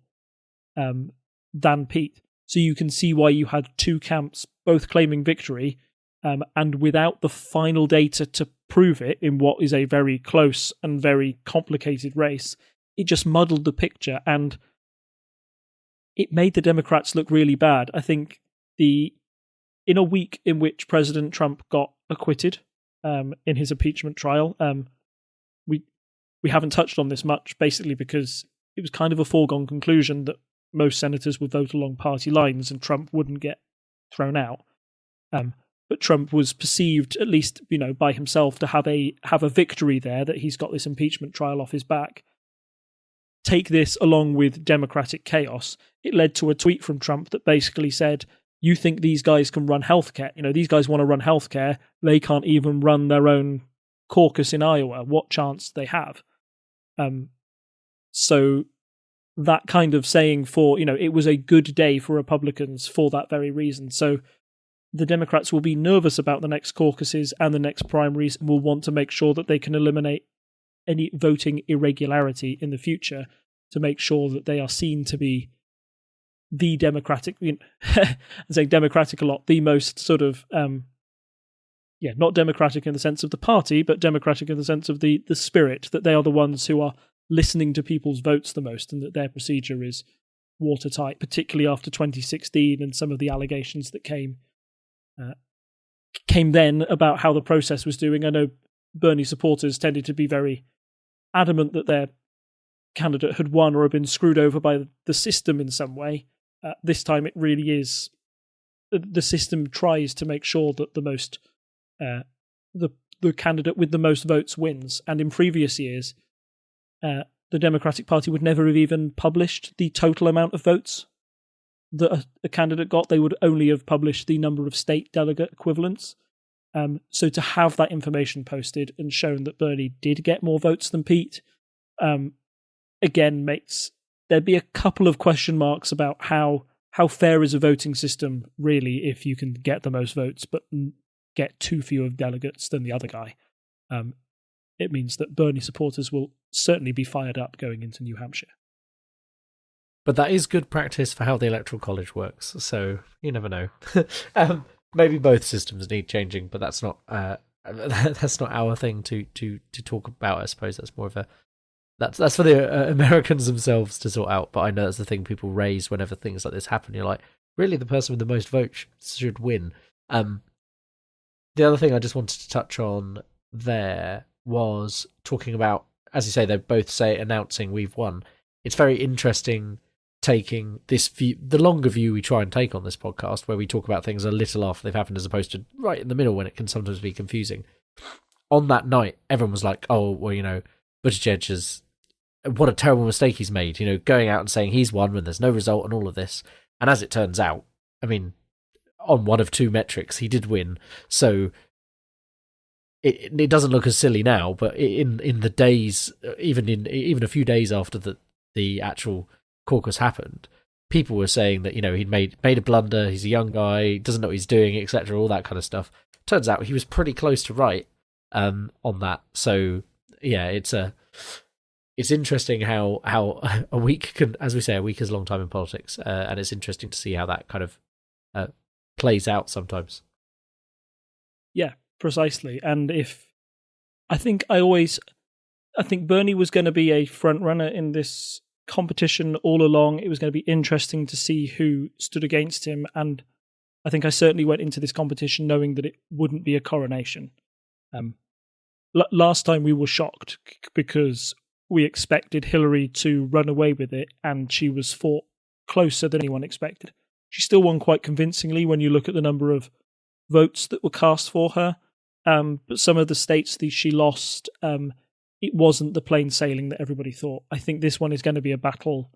than Pete. So you can see why you had two camps both claiming victory, and without the final data to prove it in what is a very close and very complicated race, it just muddled the picture. And it made the Democrats look really bad. I think in a week in which President Trump got acquitted in his impeachment trial, we haven't touched on this much, basically because it was kind of a foregone conclusion that most senators would vote along party lines and Trump wouldn't get thrown out. But Trump was perceived, at least by himself, to have a victory there, that he's got this impeachment trial off his back. Take this along with Democratic chaos. It led to a tweet from Trump that basically said, you think these guys can run healthcare? These guys want to run healthcare. They can't even run their own caucus in Iowa. What chance do they have? So that kind of saying it was a good day for Republicans for that very reason. So the Democrats will be nervous about the next caucuses and the next primaries and will want to make sure that they can eliminate any voting irregularity in the future to make sure that they are seen to be the Democratic, I'm saying Democratic a lot, the most sort of, not Democratic in the sense of the party, but Democratic in the sense of the spirit, that they are the ones who are listening to people's votes the most and that their procedure is watertight, particularly after 2016 and some of the allegations that came then about how the process was doing. I know Bernie supporters tended to be very adamant that their candidate had won or had been screwed over by the system in some way. This time it really is the system tries to make sure that the most the candidate with the most votes wins. And in previous years, the Democratic Party would never have even published the total amount of votes that a candidate got. They would only have published the number of state delegate equivalents. So to have that information posted and shown that Bernie did get more votes than Pete, again, there'd be a couple of question marks about how fair is a voting system, really, if you can get the most votes but get too few of delegates than the other guy. It means that Bernie supporters will certainly be fired up going into New Hampshire. But that is good practice for how the Electoral College works, so you never know. Maybe both systems need changing, but that's not our thing to talk about. I suppose that's more of that's for the Americans themselves to sort out. But I know that's the thing people raise whenever things like this happen. You're like, really, the person with the most votes should win. The other thing I just wanted to touch on there was talking about, as you say, they both announcing we've won. It's very interesting taking this view, the longer view we try and take on this podcast, where we talk about things a little after they've happened as opposed to right in the middle when it can sometimes be confusing. On that night, everyone was like, oh, well, Buttigieg what a terrible mistake he's made, going out and saying he's won when there's no result and all of this. And as it turns out, I mean, on one of two metrics, he did win. So it doesn't look as silly now, but in the days, even a few days after the actual caucus happened, people were saying that he'd made a blunder. He's a young guy, doesn't know what he's doing, etc. All that kind of stuff. Turns out he was pretty close to right on that. So yeah, it's interesting how a week can, as we say, a week is a long time in politics, and it's interesting to see how that kind of plays out sometimes. Yeah, precisely. And I think Bernie was going to be a front runner in this competition all along. It was going to be interesting to see who stood against him, and I think I certainly went into this competition knowing that it wouldn't be a coronation. Last time we were shocked because we expected Hillary to run away with it, and she was fought closer than anyone expected. She still won quite convincingly when you look at the number of votes that were cast for her, but some of the states that she lost, it wasn't the plain sailing that everybody thought. I think this one is going to be a battle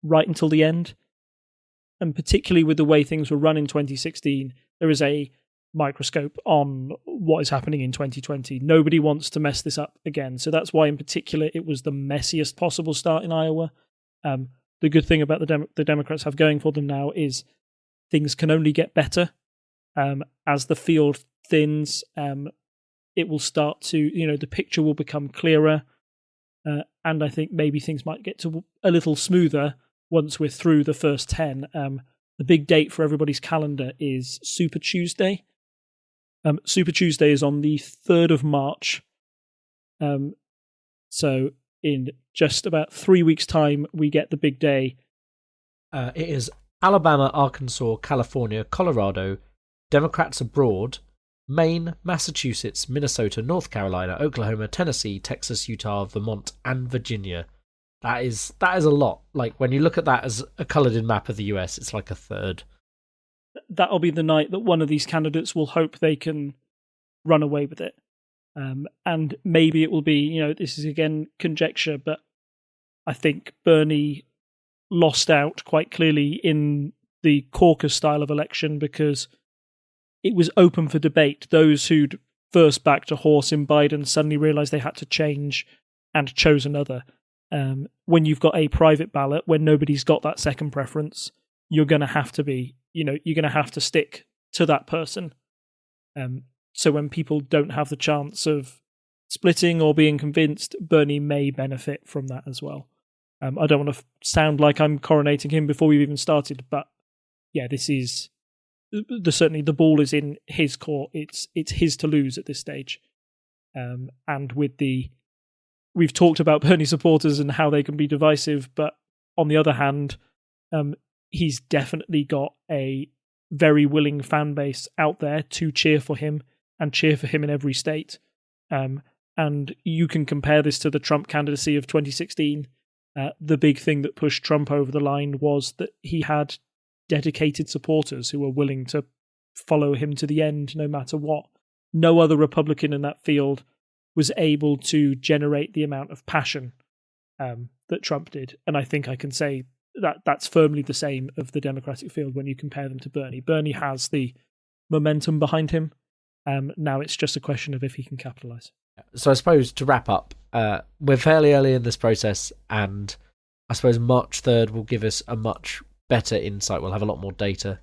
right until the end, and particularly with the way things were run in 2016, there is a microscope on what is happening in 2020. Nobody wants to mess this up again, so that's why in particular it was the messiest possible start in Iowa. The good thing about the Democrats have going for them now is things can only get better. As the field thins, it will start to, the picture will become clearer, and I think maybe things might get to a little smoother once we're through the first 10. The big date for everybody's calendar is Super Tuesday. Super Tuesday is on the 3rd of March. So in just about 3 weeks' time, we get the big day. It is Alabama, Arkansas, California, Colorado, Democrats abroad, Maine, Massachusetts, Minnesota, North Carolina, Oklahoma, Tennessee, Texas, Utah, Vermont, and Virginia. That is a lot. Like, when you look at that as a coloured in map of the US, it's like a third. That'll be the night that one of these candidates will hope they can run away with it. And maybe it will be, this is again conjecture, but I think Bernie lost out quite clearly in the caucus style of election because it was open for debate. Those who'd first backed a horse in Biden suddenly realised they had to change and chose another. When you've got a private ballot, when nobody's got that second preference, you're going to have to be, you're going to have to stick to that person. So when people don't have the chance of splitting or being convinced, Bernie may benefit from that as well. I don't want to sound like I'm coronating him before we've even started, but yeah, this is certainly the ball is in his court. It's his to lose at this stage. And we've talked about Bernie supporters and how they can be divisive, but on the other hand, he's definitely got a very willing fan base out there to cheer for him and cheer for him in every state. And you can compare this to the Trump candidacy of 2016. The big thing that pushed Trump over the line was that he had dedicated supporters who were willing to follow him to the end no matter what. No other Republican in that field was able to generate the amount of passion that Trump did. And I think I can say that that's firmly the same of the Democratic field when you compare them to Bernie. Bernie has the momentum behind him. Now it's just a question of if he can capitalise. So I suppose to wrap up, we're fairly early in this process, and I suppose March 3rd will give us a much better insight. We'll have a lot more data.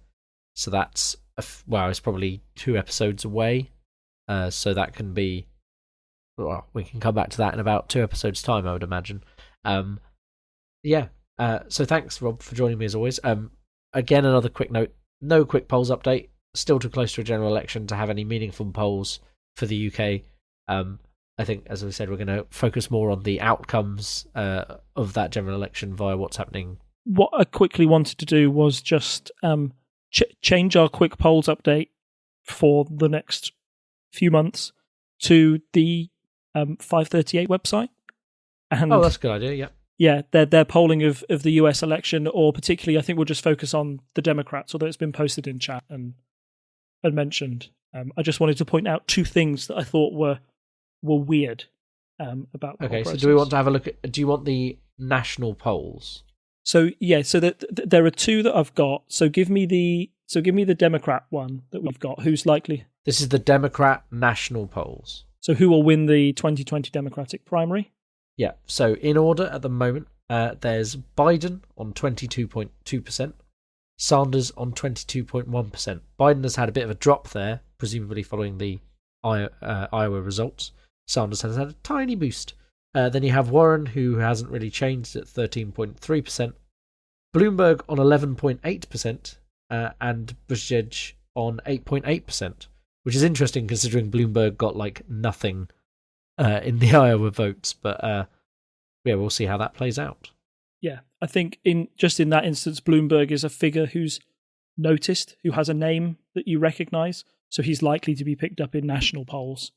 So that's, it's probably 2 episodes away. So that can be, we can come back to that in about 2 episodes' time, I would imagine. So thanks, Rob, for joining me as always. Again, another quick note, no quick polls update. Still too close to a general election to have any meaningful polls for the UK. I think, as we said, we're going to focus more on the outcomes of that general election via what's happening. What I quickly wanted to do was just change our quick polls update for the next few months to the 538 website. And that's a good idea, yeah. Yeah, their polling of the US election, or particularly, I think we'll just focus on the Democrats, although it's been posted in chat and mentioned. I just wanted to point out 2 things that I thought were weird about the whole process. So do we want to have a look at, do you want the national polls? So yeah, so there are 2 that I've got. So give me the Democrat one that we've got. Who's likely? This is the Democrat national polls. So who will win the 2020 Democratic primary? Yeah, so in order at the moment, there's Biden on 22.2%, Sanders on 22.1%. Biden has had a bit of a drop there, presumably following the Iowa results. Sanders has had a tiny boost. Then you have Warren, who hasn't really changed at 13.3%. Bloomberg on 11.8%, and Buttigieg on 8.8%, which is interesting considering Bloomberg got like nothing in the Iowa votes. But we'll see how that plays out. Yeah, I think in that instance, Bloomberg is a figure who's noticed, who has a name that you recognise, so he's likely to be picked up in national polls.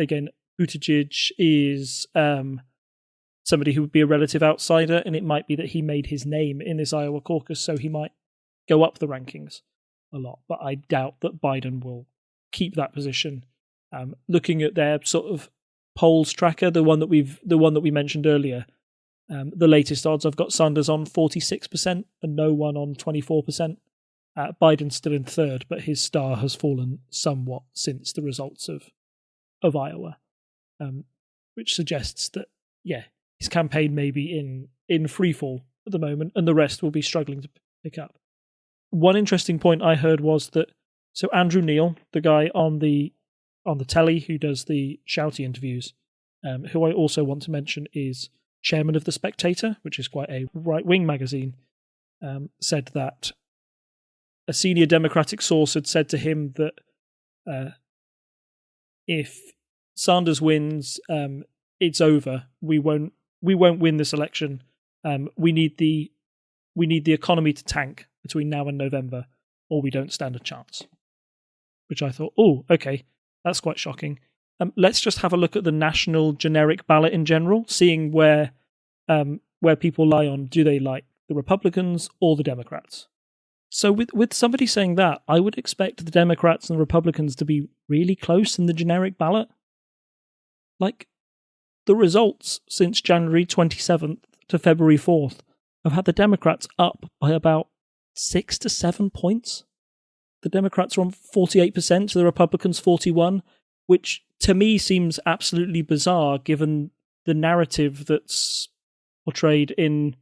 Again, Buttigieg is somebody who would be a relative outsider, and it might be that he made his name in this Iowa caucus, so he might go up the rankings a lot. But I doubt that Biden will keep that position. Looking at their sort of polls tracker, the one that we mentioned earlier, the latest odds, I've got Sanders on 46% and no one on 24%. Biden's still in third, but his star has fallen somewhat since the results of Iowa, which suggests that, his campaign may be in freefall at the moment, and the rest will be struggling to pick up. One interesting point I heard was that, so Andrew Neil, the guy on the telly who does the shouty interviews, who I also want to mention is chairman of The Spectator, which is quite a right-wing magazine, said that a senior Democratic source had said to him that if Sanders wins, it's over. We won't win this election. We need the we need the economy to tank between now and November, or we don't stand a chance. Which I thought, oh, okay, that's quite shocking. Let's just have a look at the national generic ballot in general, seeing where people lie on, do they like the Republicans or the Democrats? So with somebody saying that, I would expect the Democrats and the Republicans to be really close in the generic ballot. Like, the results since January 27th to February 4th have had the Democrats up by about 6 to 7 points. The Democrats are on 48%, the Republicans 41%, which to me seems absolutely bizarre given the narrative that's portrayed in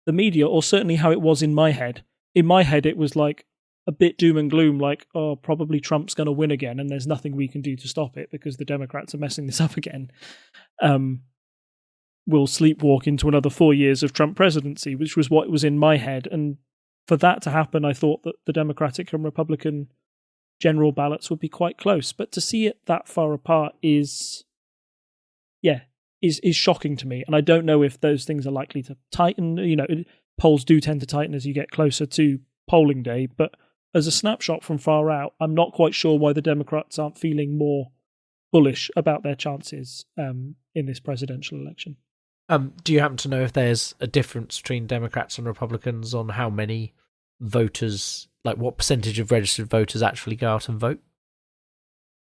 the media, or certainly how it was in my head. In my head, it was like a bit doom and gloom, like, oh, probably Trump's going to win again, and there's nothing we can do to stop it because the Democrats are messing this up again. We'll sleepwalk into another 4 years of Trump presidency, which was what was in my head. And for that to happen, I thought that the Democratic and Republican general ballots would be quite close. But to see it that far apart is shocking to me. And I don't know if those things are likely to tighten. You know, polls do tend to tighten as you get closer to polling day. But as a snapshot from far out, I'm not quite sure why the Democrats aren't feeling more bullish about their chances in this presidential election. Do you happen to know if there's a difference between Democrats and Republicans on how many voters, like what percentage of registered voters actually go out and vote?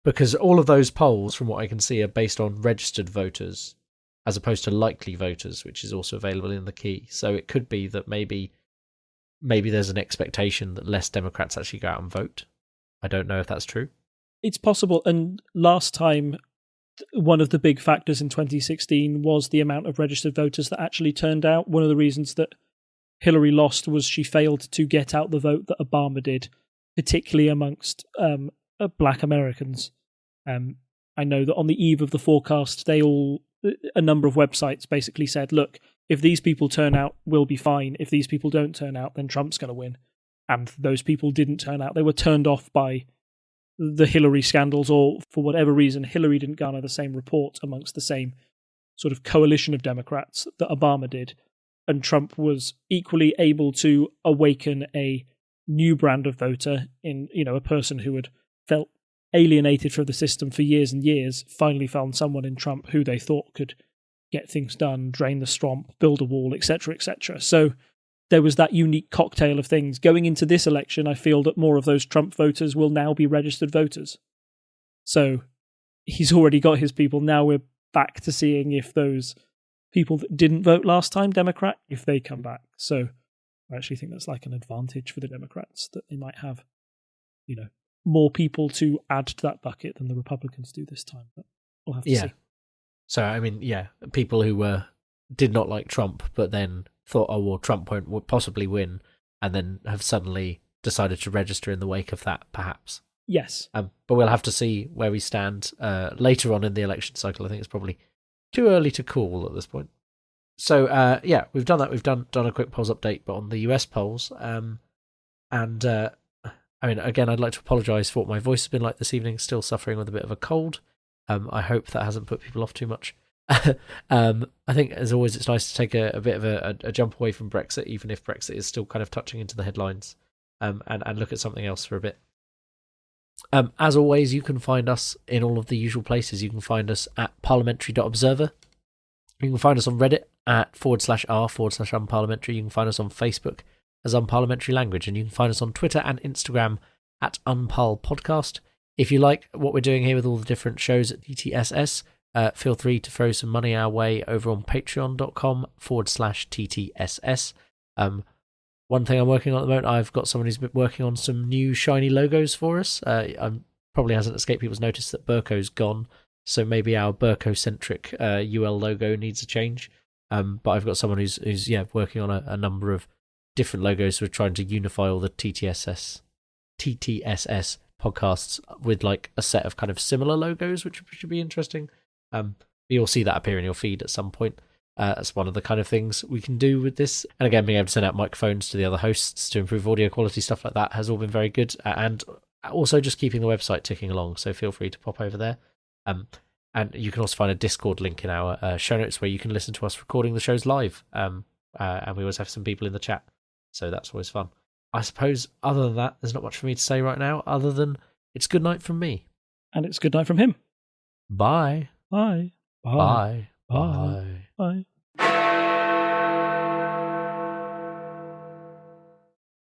Because all of those polls, from what I can see, are based on registered voters as opposed to likely voters, which is also available in the key. So it could be that maybe there's an expectation that less Democrats actually go out and vote. I don't know if that's true. It's possible. And last time, one of the big factors in 2016 was the amount of registered voters that actually turned out. One of the reasons that Hillary lost was she failed to get out the vote that Obama did, particularly amongst Black Americans. I know that on the eve of the forecast, a number of websites basically said, look, if these people turn out, we'll be fine. If these people don't turn out, then Trump's going to win. And those people didn't turn out. They were turned off by the Hillary scandals, or for whatever reason, Hillary didn't garner the same report amongst the same sort of coalition of Democrats that Obama did. And Trump was equally able to awaken a new brand of voter in, a person who had felt alienated from the system for years and years, finally found someone in Trump who they thought could get things done, drain the swamp, build a wall, etc., etc. So there was that unique cocktail of things. Going into this election, I feel that more of those Trump voters will now be registered voters. So he's already got his people. Now we're back to seeing if those people that didn't vote last time, Democrat, if they come back. So I actually think that's like an advantage for the Democrats, that they might have, more people to add to that bucket than the Republicans do this time. But we'll have to see. So, I mean, people who did not like Trump, but then thought, oh, well, Trump would possibly win, and then have suddenly decided to register in the wake of that, perhaps. Yes. But we'll have to see where we stand later on in the election cycle. I think it's probably too early to call at this point. So, we've done that. We've done a quick polls update, but on the US polls. I mean, again, I'd like to apologise for what my voice has been like this evening, still suffering with a bit of a cold. I hope that hasn't put people off too much. I think, as always, it's nice to take a bit of a jump away from Brexit, even if Brexit is still kind of touching into the headlines, and look at something else for a bit. As always, you can find us in all of the usual places. You can find us at parliamentary.observer. You can find us on Reddit at /r/unparliamentary. You can find us on Facebook as Unparliamentary Language, and you can find us on Twitter and Instagram at unparlpodcast. If you like what we're doing here with all the different shows at TTSS, feel free to throw some money our way over on patreon.com/TTSS. One thing I'm working on at the moment, I've got someone who's been working on some new shiny logos for us. Probably hasn't escaped people's notice that Burko's gone, so maybe our Burko-centric UL logo needs a change. But I've got someone who's working on a number of different logos. We're trying to unify all the TTSS podcasts with like a set of kind of similar logos, which should be interesting. You'll see that appear in your feed at some point. That's one of the kind of things we can do with this. And again, being able to send out microphones to the other hosts to improve audio quality, stuff like that has all been very good. And also just keeping the website ticking along. So feel free to pop over there. And you can also find a Discord link in our show notes where you can listen to us recording the shows live. And we always have some people in the chat So that's always fun. I suppose other than that, there's not much for me to say right now, other than it's good night from me. And it's good night from him. Bye. Bye. Bye. Bye. Bye.